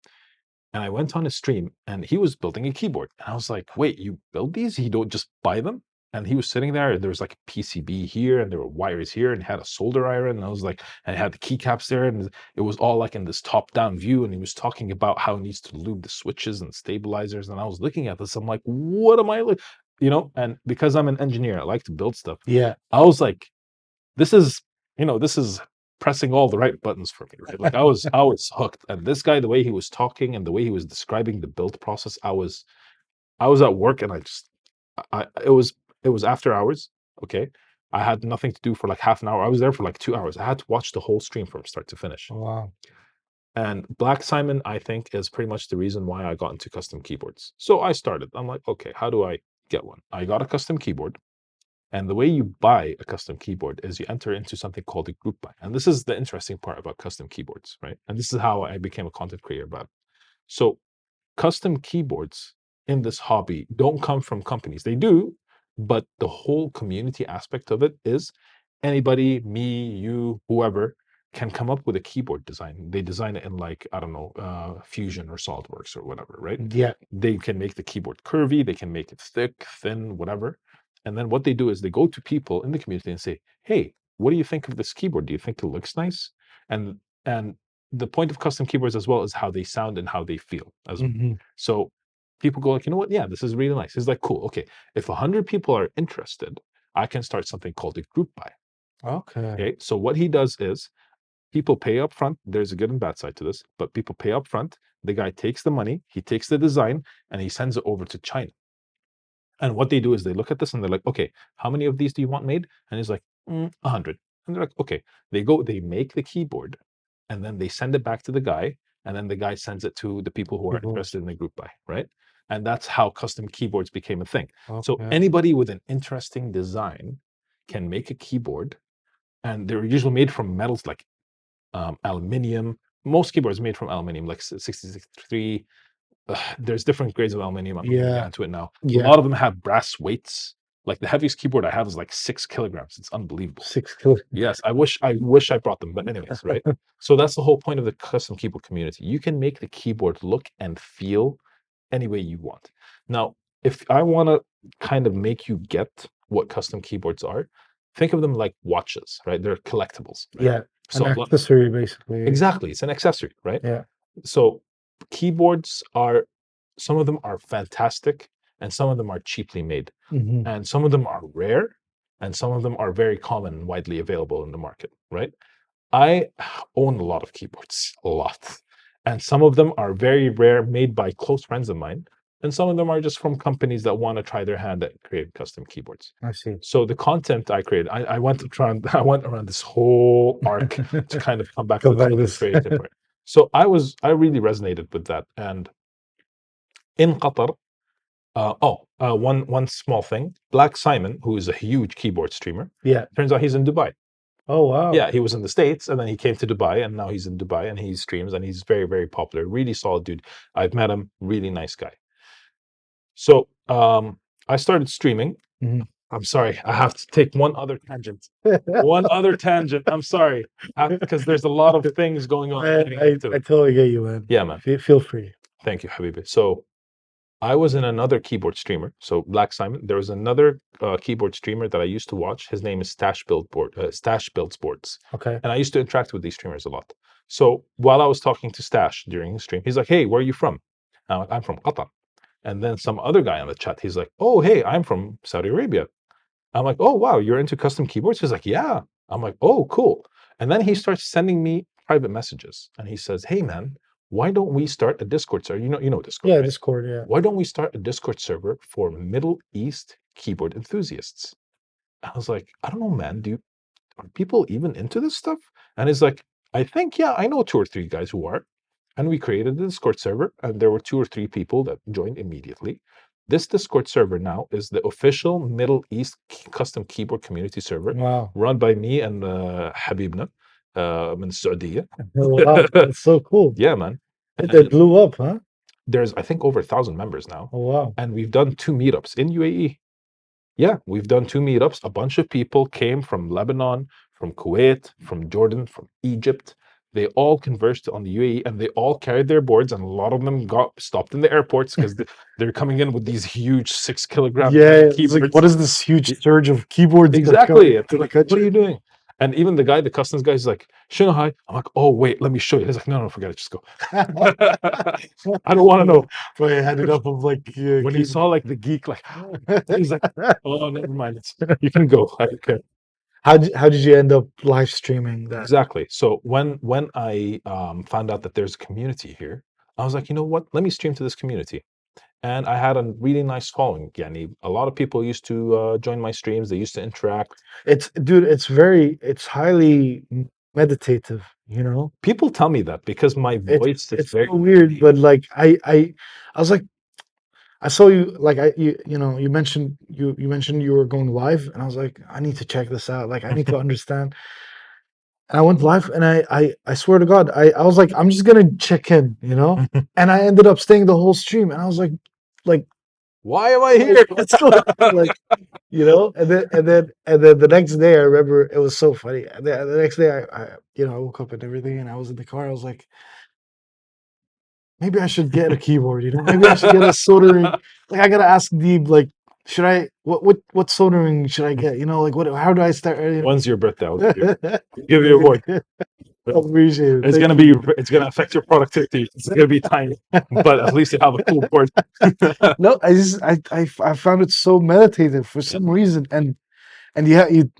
And I went on his stream, and he was building a keyboard. And I was like, "Wait, you build these? You don't just buy them?" And he was sitting there, and there was like a PCB here, and there were wires here, and he had a solder iron. And I was like, and it had the keycaps there, and it was all like in this top-down view. And he was talking about how he needs to lube the switches and stabilizers. And I was looking at this, I'm like, "What am I?" And because I'm an engineer, I like to build stuff. Yeah. I was like, this is, this is pressing all the right buttons for me, right? Like I was hooked. And this guy, the way he was talking and the way he was describing the build process, I was at work and it was after hours. Okay. I had nothing to do for like half an hour. I was there for like 2 hours. I had to watch the whole stream from start to finish. Wow. And Black Simon, I think, is pretty much the reason why I got into custom keyboards. So I started. I'm like, okay, how do I get one? I got a custom keyboard. And the way you buy a custom keyboard is you enter into something called a group buy. And this is the interesting part about custom keyboards, right? And this is how I became a content creator about it. So custom keyboards in this hobby don't come from companies. They do, but the whole community aspect of it is anybody, me, you, whoever, can come up with a keyboard design. They design it in like, I don't know, Fusion or SolidWorks or whatever, right? Yeah. They can make the keyboard curvy, they can make it thick, thin, whatever. And then what they do is they go to people in the community and say, hey, what do you think of this keyboard? Do you think it looks nice? And the point of custom keyboards as well is how they sound and how they feel as well. Hmm. So people go like, you know what? Yeah, this is really nice. It's like, cool. Okay. If 100 people are interested, I can start something called a group buy. Okay. Okay. So what he does is people pay up front. There's a good and bad side to this, but people pay up front. The guy takes the money, he takes the design, and he sends it over to China. And what they do is they look at this and they're like, okay, how many of these do you want made? And he's like, 100. And they're like, okay. They make the keyboard, and then they send it back to the guy, and then the guy sends it to the people who are People. interested in the group buy, right? And that's how custom keyboards became a thing. So Okay. anybody with an interesting design can make a keyboard, and they're usually made from metals like aluminium. Most keyboards made from aluminium, like 6063. There's different grades of aluminium. I'm not going to get Yeah. into it now. A Yeah. lot of them have brass weights. Like the heaviest keyboard I have is like 6 kilograms. It's unbelievable. 6 kilos. Yes, I wish I brought them, but anyways, right? So that's the whole point of the custom keyboard community. You can make the keyboard look and feel any way you want. Now, if I want to kind of make you get what custom keyboards are, think of them like watches, right? They're collectibles, right? Yeah. An So accessory, basically. exactly, it's an accessory, right? Yeah. So keyboards are, some of them are fantastic and some of them are cheaply made, Hmm. and some of them are rare and some of them are very common and widely available in the market, right? I own a lot of keyboards, a lot. And some of them are very rare, made by close friends of mine. And some of them are just from companies that want to try their hand at creating custom keyboards. I see. So the content I created, I went to try and I went around this whole arc to kind of come back to Go the back content this. creative part. So I really resonated with that. And in Qatar, one small thing, Black Simon, who is a huge keyboard streamer, Yeah. turns out he's in Dubai. Oh wow. Yeah, he was in the States and then he came to Dubai and now he's in Dubai and he streams and he's very, very popular. Really solid dude. I've met him, really nice guy. So I started streaming. Mhm. I'm sorry, I have to take one other tangent. One other tangent. I'm sorry. Because there's a lot of things going on. I totally get you, man. Yeah, man. Feel free. Thank you, Habibi. So I was in another keyboard streamer. So Black Simon, there was another keyboard streamer that I used to watch. His name is Stash Build Sports. Okay. And I used to interact with these streamers a lot. So while I was talking to Stash during his stream, he's like, hey, where are you from? I'm from Qatar. And then some other guy on the chat, he's like, oh, hey, I'm from Saudi Arabia. I'm like, oh, wow, you're into custom keyboards? He's like, yeah. I'm like, oh, cool. And then he starts sending me private messages. And he says, hey, man, why don't we start a Discord server? You know Discord, Yeah, right? Discord. Yeah. Why don't we start a Discord server for Middle East keyboard enthusiasts? I was like, I don't know, man. Are people even into this stuff? And he's like, I think, yeah, I know 2 or 3 guys who are. And we created the Discord server, and there were 2 or 3 people that joined immediately. This Discord server now is the official Middle East custom keyboard community server Wow. run by me and Habibna من السعودية. Wow. That's so cool. Yeah, man. It And blew up, huh? there's, I think, over 1,000 members now. Oh, wow. And we've done 2 meetups in UAE. Yeah, we've done 2 meetups. A bunch of people came from Lebanon, from Kuwait, from Jordan, from Egypt. They all converged on the UAE, and they all carried their boards, and a lot of them got stopped in the airports because they're coming in with these huge 6 kilogram Yeah, heavy it's like, keyboards. what is this huge surge of keyboards that are coming Exactly. And to they're the like, what are you country? doing? And even the guy, the customs guy, is like, Shanghai. I'm like, oh, wait, let me show you. He's like, no, no, forget it. Just go. I don't want to know. Probably had enough of like When he saw like the geek, like, he's like, oh, never mind. You can go. I don't care. How did you end up live streaming that? Exactly. So when I found out that there's a community here, I was like, you know what? Let me stream to this community. And I had a really nice following. Yani, a lot of people used to join my streams. They used to interact. It's dude, it's highly meditative, you know? People tell me that because my voice is It's very so weird, deep. but like I was like I saw you like you know you mentioned you were going live and I was like I need to check this out, like I need to understand. And I went live and I swear to God I was like I'm just gonna check in, you know, and I ended up staying the whole stream and I was like Why am I here? what's going on? Like, you know, and then the next day I remember it was so funny. And the next day I you know I woke up and everything and I was in the car. I was like, maybe I should get a keyboard. You know, maybe I should get a soldering. Like I gotta ask Deeb. Like, should I what soldering should I get? You know, like what? How do I start? When's your birthday? I'll give you, You give you a boy. know? Appreciate it. It's Thank gonna be. you. It's gonna affect your productivity. It's gonna be tiny, but at least you have a cool board. No, I found it so meditative for Yeah. some reason, and you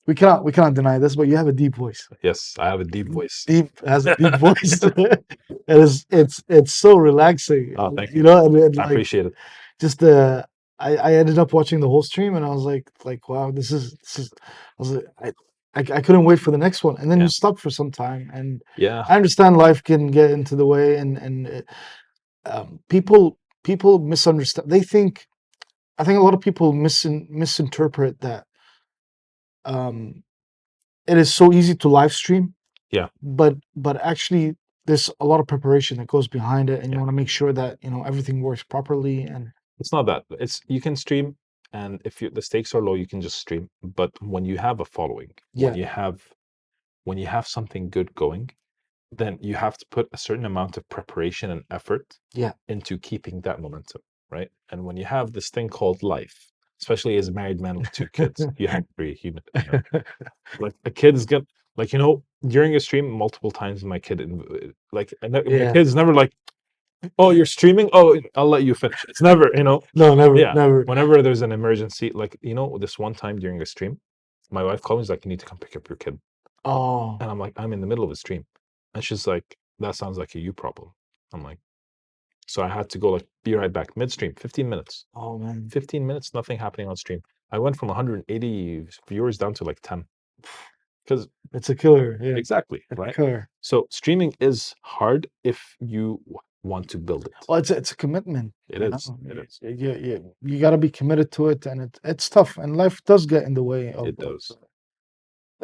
we cannot deny this, but you have a deep voice. Yes, I have a deep voice. Deep has a deep voice. And it's so relaxing, Oh, thank you you. know, and I like appreciate it. just I ended up watching the whole stream and I was like wow, this is I was like, I couldn't wait for the next one, and then Yeah. you stopped for some time, and Yeah. I understand life can get into the way, and people misunderstand. They think I think a lot of people misinterpret that um it is so easy to live stream, Yeah. but actually there's a lot of preparation that goes behind it, and you Yeah. want to make sure that you know everything works properly. And It's not that. It's you can stream, and if the stakes are low, you can just stream. But when you have a following, yeah, when you have something good going, then you have to put a certain amount of preparation and effort yeah, into keeping that momentum, right? And when you have this thing called life, especially as a married man with 2 kids, you have to be human. Like a kid's gonna, like, during a stream multiple times, my kid, my yeah. kid's never like, oh, you're streaming. Oh, I'll let you finish. It's never, No, never, yeah. never. Whenever there's an emergency, like, this one time during a stream, my wife called me, she's like, you need to come pick up your kid. Oh, And I'm like, I'm in the middle of a stream. And she's like, that sounds like a you problem. I'm like, so I had to go, like, be right back midstream, 15 minutes. oh man, 15 minutes, nothing happening on stream. I went from 180 viewers down to like 10. Because it's a killer. Yeah, exactly, it's a right? killer. So streaming is hard if you want to build it. Well, it's a commitment. It You is. know, It is. you got to be committed to it, and it's tough, and life does get in the way It does.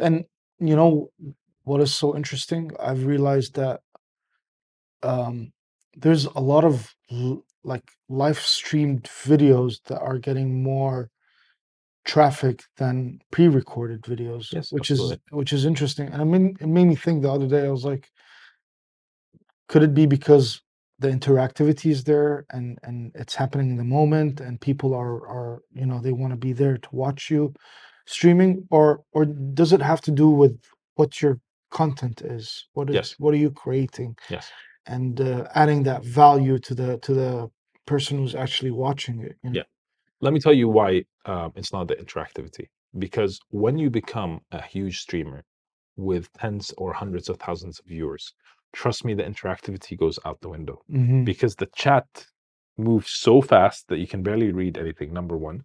and you know what is so interesting? I've realized that um, there's a lot of like live streamed videos that are getting more traffic than pre-recorded videos, Yes, absolutely. which is interesting. And I mean, it made me think the other day. I was like, could it be because the interactivity is there and it's happening in the moment, and people are you know they want to be there to watch you streaming, or does it have to do with what your content is? Yes. What are you creating? Yes. And adding that value to the person who's actually watching it. You know? Yeah. Let me tell you why it's not the interactivity. Because when you become a huge streamer with tens or hundreds of thousands of viewers, trust me, the interactivity goes out the window. Hmm. Because the chat moves so fast that you can barely read anything, number one.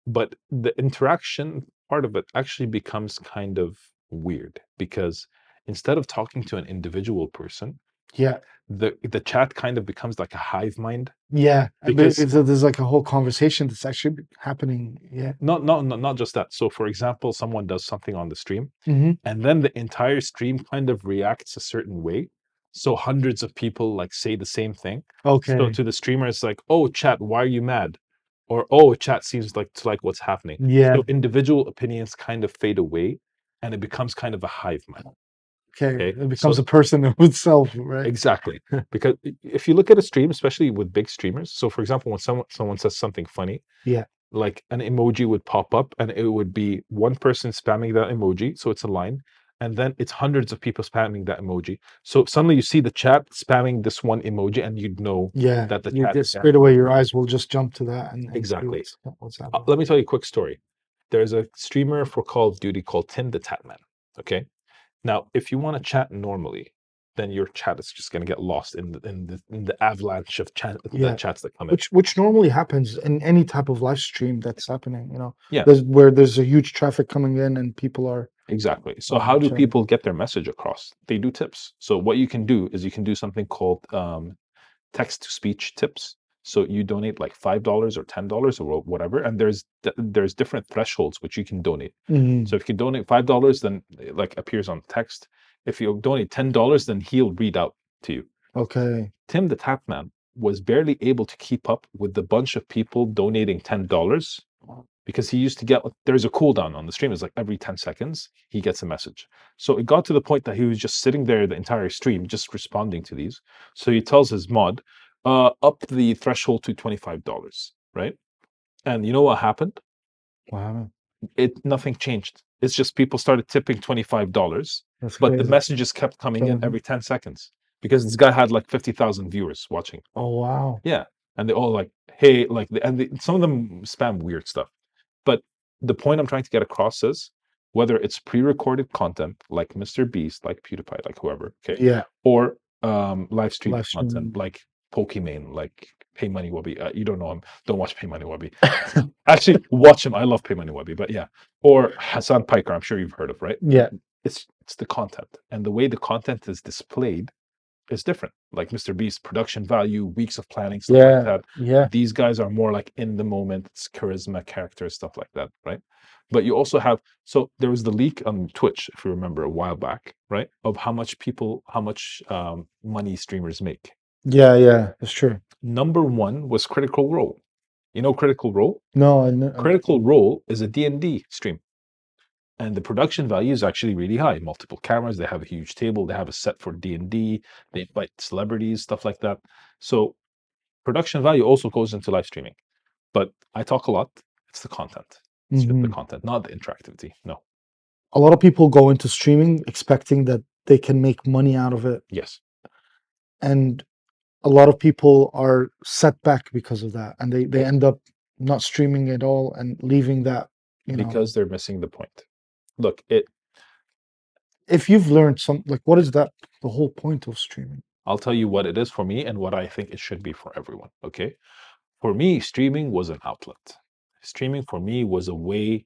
But the interaction part of it actually becomes kind of weird because instead of talking to an individual person, Yeah. the chat kind of becomes like a hive mind Yeah. But because if there's like a whole conversation that's actually happening. Yeah. not just that. So for example, someone does something on the stream Hmm. and then the entire stream kind of reacts a certain way. So hundreds of people like say the same thing. So Okay. to the streamer, it's like, "Oh, chat, why are you mad?" Or "Oh, chat seems like to like what's happening." Yeah. So individual opinions kind of fade away, and it becomes kind of a hive mind. Okay. Okay, It becomes so a person of itself, right? exactly, because if you look at a stream, especially with big streamers, so for example, when someone says something funny, Yeah. like an emoji would pop up and it would be one person spamming that emoji, so it's a line, and then it's hundreds of people spamming that emoji. So suddenly you see the chat spamming this one emoji and you'd know Yeah. that the You chat, just yeah, straight away your eyes will just jump to that and see exactly. what's happening. Let me tell you a quick story. There's a streamer for Call of Duty called Tim the Tatman. Okay, now if you want to chat normally, then your chat is just going to get lost in the avalanche of the Yeah. chats that come in. Which normally happens in any type of live stream that's happening, Yeah, there's a huge traffic coming in and people are exactly. So how do chatting. people get their message across? They do tips. So what you can do is you can do something called text to speech tips. So you donate like $5 or $10 or whatever, and there's different thresholds which you can donate. Mhm. So if you donate $5, then it like appears on text. If you donate $10, then he'll read out to you. Okay. Tim the Tapman was barely able to keep up with the bunch of people donating $10 because he used to get there's a cooldown on the stream. It's like every 10 seconds he gets a message. So it got to the point that he was just sitting there the entire stream just responding to these. So he tells his mod, up the threshold to $25, right? And you know what happened? Wow. Nothing changed. It's just people started tipping $25, That's but the crazy. messages kept coming in So, every 10 seconds because this guy had like 50,000 viewers watching. oh wow. Yeah. And they all like, hey, like, some of them spam weird stuff. But the point I'm trying to get across is whether it's pre-recorded content like Mr. Beast, like PewDiePie, like whoever, okay, Yeah. or live streamed Live content stream. like Pokimane, like Pay Money Wubby. You don't know him, don't watch Pay Money Wubby. Actually, watch him. I love Pay Money Wubby, but yeah, or Hassan Piker. I'm sure you've heard of, right? Yeah. It's the content and the way the content is displayed is different. Like Mr. Beast, production value, weeks of planning, stuff like Yeah. that. Yeah. These guys are more like in the moment, it's charisma, characters, stuff like that, right? But you also have so there was the leak on Twitch, if you remember, a while back, right? Of how much money streamers make. Yeah. Yeah. That's true. Number one was Critical Role. You know Critical Role? No, Critical Role is a D&D stream. And the production value is actually really high. Multiple cameras, they have a huge table, they have a set for D&D, they invite celebrities, stuff like that. So production value also goes into live streaming. But I talk a lot. It's the content. It's just the hmm content, not the interactivity. No. a lot of people go into streaming expecting that they can make money out of it, Yes. and a lot of people are set back because of that, and they Yes. end up not streaming at all and leaving that. Because they're missing the point. Look, it If you've learned some, like, what is that? The whole point of streaming? I'll tell you what it is for me and what I think it should be for everyone. Okay. For me, streaming was an outlet. Streaming for me was a way,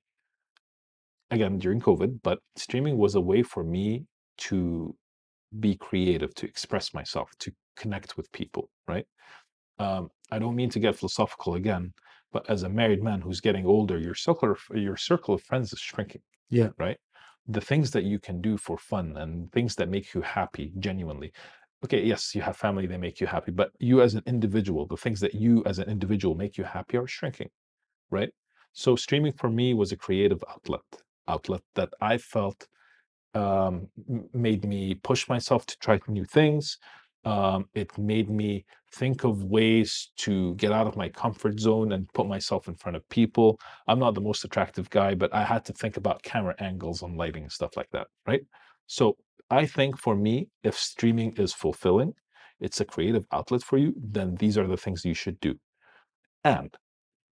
again, during COVID, but streaming was a way for me to be creative, to express myself, to connect with people, right? I don't mean to get philosophical again, but as a married man who's getting older, your circle of friends is shrinking, Yeah. right? The things that you can do for fun and things that make you happy genuinely. Okay, yes, you have family, they make you happy, but you as an individual, the things that you as an individual make you happy are shrinking, right? So streaming for me was a creative outlet that I felt made me push myself to try new things. It made me think of ways to get out of my comfort zone and put myself in front of people. I'm not the most attractive guy, but I had to think about camera angles and lighting and stuff like that, right? So I think for me, if streaming is fulfilling, it's a creative outlet for you, then these are the things you should do. And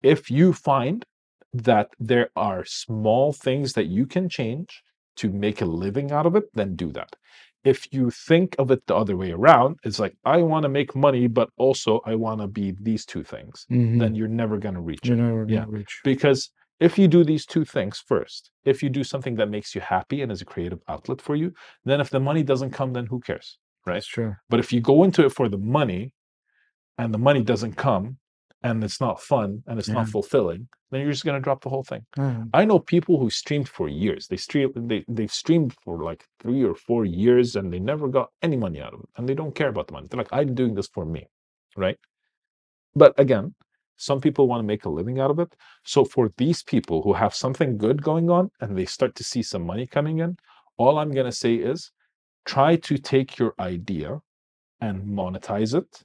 if you find that there are small things that you can change to make a living out of it, then do that. If you think of it the other way around, it's like, I want to make money, but also I want to be these two things, hmm then you're never going to reach You're it. never Yeah. gonna reach. Because If you do these two things first, if you do something that makes you happy and is a creative outlet for you, then if the money doesn't come, then who cares, right? That's true. But if you go into it for the money and the money doesn't come and it's not fun and it's Yeah. not fulfilling, then you're just going to drop the whole thing. Mm. I know people who streamed for years. They've streamed for like 3 or 4 years and they never got any money out of it. And they don't care about the money. They're like, I'm doing this for me. Right. But again, some people want to make a living out of it. So for these people who have something good going on and they start to see some money coming in, all I'm going to say is try to take your idea and monetize it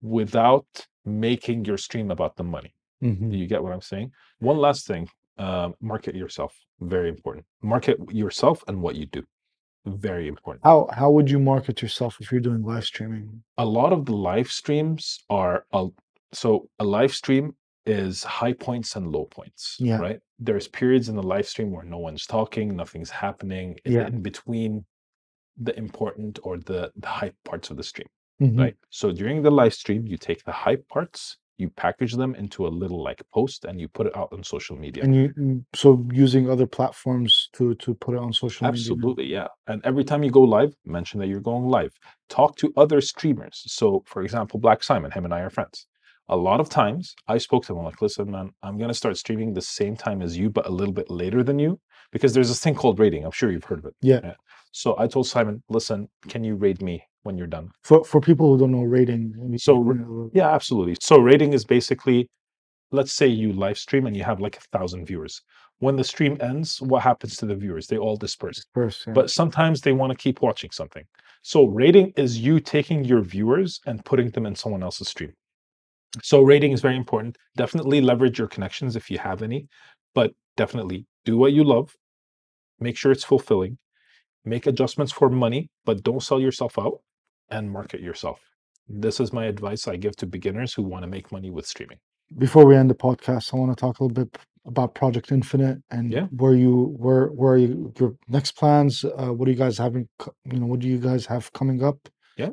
without making your stream about the money. Mhm. Do you get what I'm saying? One last thing, market yourself. Very important. Market yourself and what you do. Very important. How would you market yourself if you're doing live streaming? A lot of the live streams are so a live stream is high points and low points, Yeah. right? There's periods in the live stream where no one's talking, nothing's happening. Yeah. In between the important or the hype parts of the stream, Mhm. right? So during the live stream, you take the hype parts, you package them into a little like post, and you put it out on social media. And so using other platforms to put it on social media. Absolutely, yeah. And every time you go live, mention that you're going live. Talk to other streamers. So, for example, Black Simon, him and I are friends. A lot of times I spoke to him, I'm like, listen, man, I'm going to start streaming the same time as you, but a little bit later than you, because there's this thing called rating. I'm sure you've heard of it. Yeah. So I told Simon, listen, can you rate me when you're done? For people who don't know rating. So, yeah, absolutely. So rating is basically, let's say you live stream and you have like 1,000 viewers. When the stream ends, what happens to the viewers? They all disperse. First, yeah. But sometimes they want to keep watching something. So rating is you taking your viewers and putting them in someone else's stream. So rating is very important. Definitely leverage your connections if you have any, but definitely do what you love. Make sure it's fulfilling. Make adjustments for money, but don't sell yourself out, and market yourself. This is my advice I give to beginners who want to make money with streaming. Before we end the podcast, I want to talk a little bit about Project Infinite and Yeah. where are your next plans? What do you guys having? What do you guys have coming up? Yeah.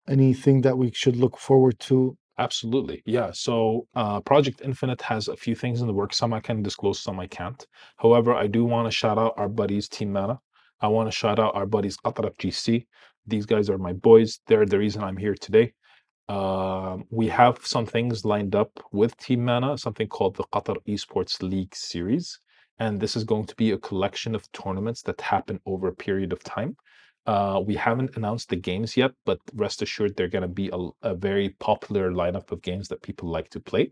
Anything that we should look forward to? Absolutely. Yeah. So Project Infinite has a few things in the works. Some I can disclose, some I can't. However, I do want to shout out our buddies, Team Mana. I want to shout out our buddies, Qatar FGC. These guys are my boys. They're the reason I'm here today. We have some things lined up with Team Mana, something called the Qatar Esports League Series. And this is going to be a collection of tournaments that happen over a period of time. We haven't announced the games yet, but rest assured they're going to be a very popular lineup of games that people like to play.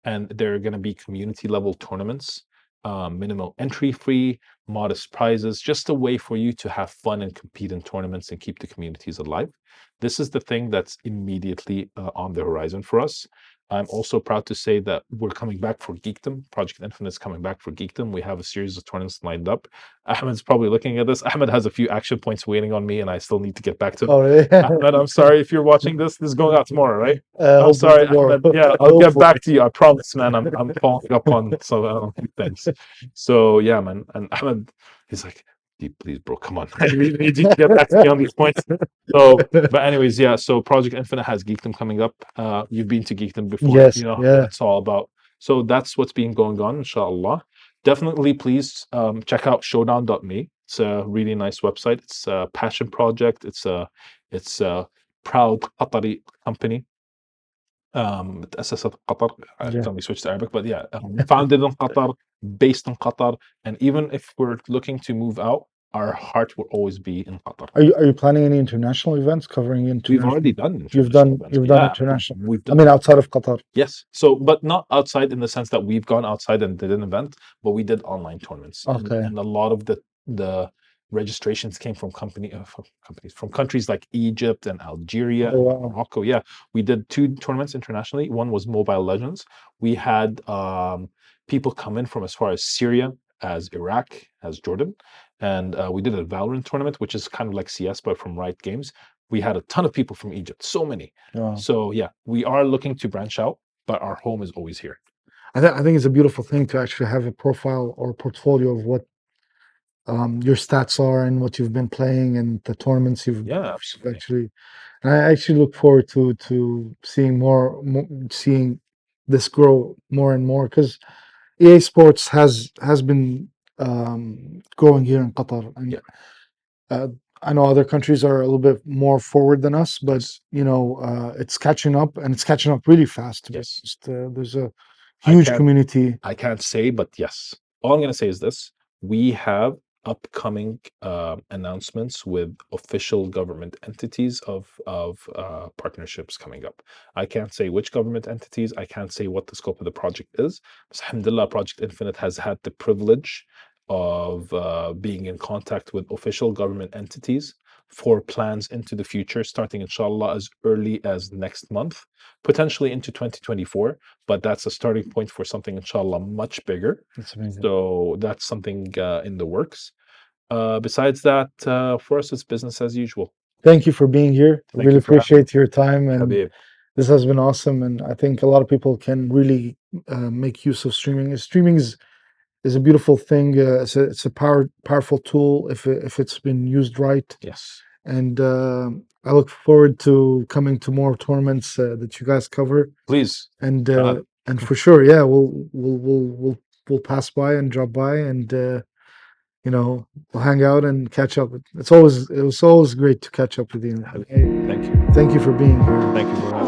And they're going to be community level tournaments, minimal entry fee, modest prizes, just a way for you to have fun and compete in tournaments and keep the communities alive. This is the thing that's immediately on the horizon for us. I'm also proud to say that we're coming back for Geekdom. Project Infinite is coming back for Geekdom. We have a series of tournaments lined up. Ahmed's probably looking at this. Ahmed has a few action points waiting on me, and I still need to get back to him. Oh, yeah. Ahmed, I'm sorry if you're watching this. This is going out tomorrow, right? I'm Hopefully sorry, tomorrow. Ahmed. Yeah, I'll get back to you. I promise, man. I'm following up on some things. So yeah, man. And Ahmed, he's like, "Deeb, please, bro, come on. I really need you to get back to me on these points." So, but anyways, yeah. So Project Infinite has Geekdom coming up. You've been to Geekdom before. Yes, You know yeah. what it's all about. So that's what's been going on, inshallah. Definitely, please check out showdown.me. It's a really nice website. It's a passion project. It's a proud Qatari company. تأسست قطر. Yeah. Let me switch to Arabic, but yeah, founded in Qatar, based in Qatar, and even if we're looking to move out, our heart will always be in Qatar. Are you planning any international events covering We've international? already done You've international done events. done Yeah, international. we've I done. mean, outside of Qatar. Yes. So, but not outside in the sense that we've gone outside and did an event, but we did online tournaments. Okay. And a lot of the registrations came from companies from countries like Egypt and Algeria Oh, and wow. Morocco. Yeah, we did 2 tournaments internationally. One was Mobile Legends. We had people come in from as far as Syria, as Iraq, as Jordan, and we did a Valorant tournament, which is kind of like CS but from Riot Games. We had a ton of people from Egypt, so many. Wow. So yeah, we are looking to branch out, but our home is always here. I think it's a beautiful thing to actually have a profile or portfolio of what your stats are and what you've been playing and the tournaments you've Yeah, absolutely. actually. And I actually look forward to seeing seeing this grow more and more because EA Sports has been growing here in Qatar, and Yeah. uh, I know other countries are a little bit more forward than us, but Yes. it's catching up, and it's catching up really fast. To be Yes. honest, there's a I huge can't community. I can't say, but yes. All I'm going to say is this: we have upcoming announcements with official government entities of partnerships coming up. I can't say which government entities. I can't say what the scope of the project is. But alhamdulillah, Project Infinite has had the privilege of being in contact with official government entities for plans into the future, starting inshallah as early as next month, potentially into 2024, but that's a starting point for something inshallah much bigger. That's amazing. So that's something in the works. Besides that, for us it's business as usual. Thank you for being here. I Thank really you for having appreciate your time, me, and Habib. this has been awesome. And I think a lot of people can really make use of streaming. Streaming is a beautiful thing. It's a powerful tool if it's been used right. Yes, And I look forward to coming to more tournaments that you guys cover. please. And for sure, yeah, we'll pass by and drop by, and we'll hang out and catch up. It was always great to catch up with you. Habib, Hey, thank you. thank you for being here. Thank you for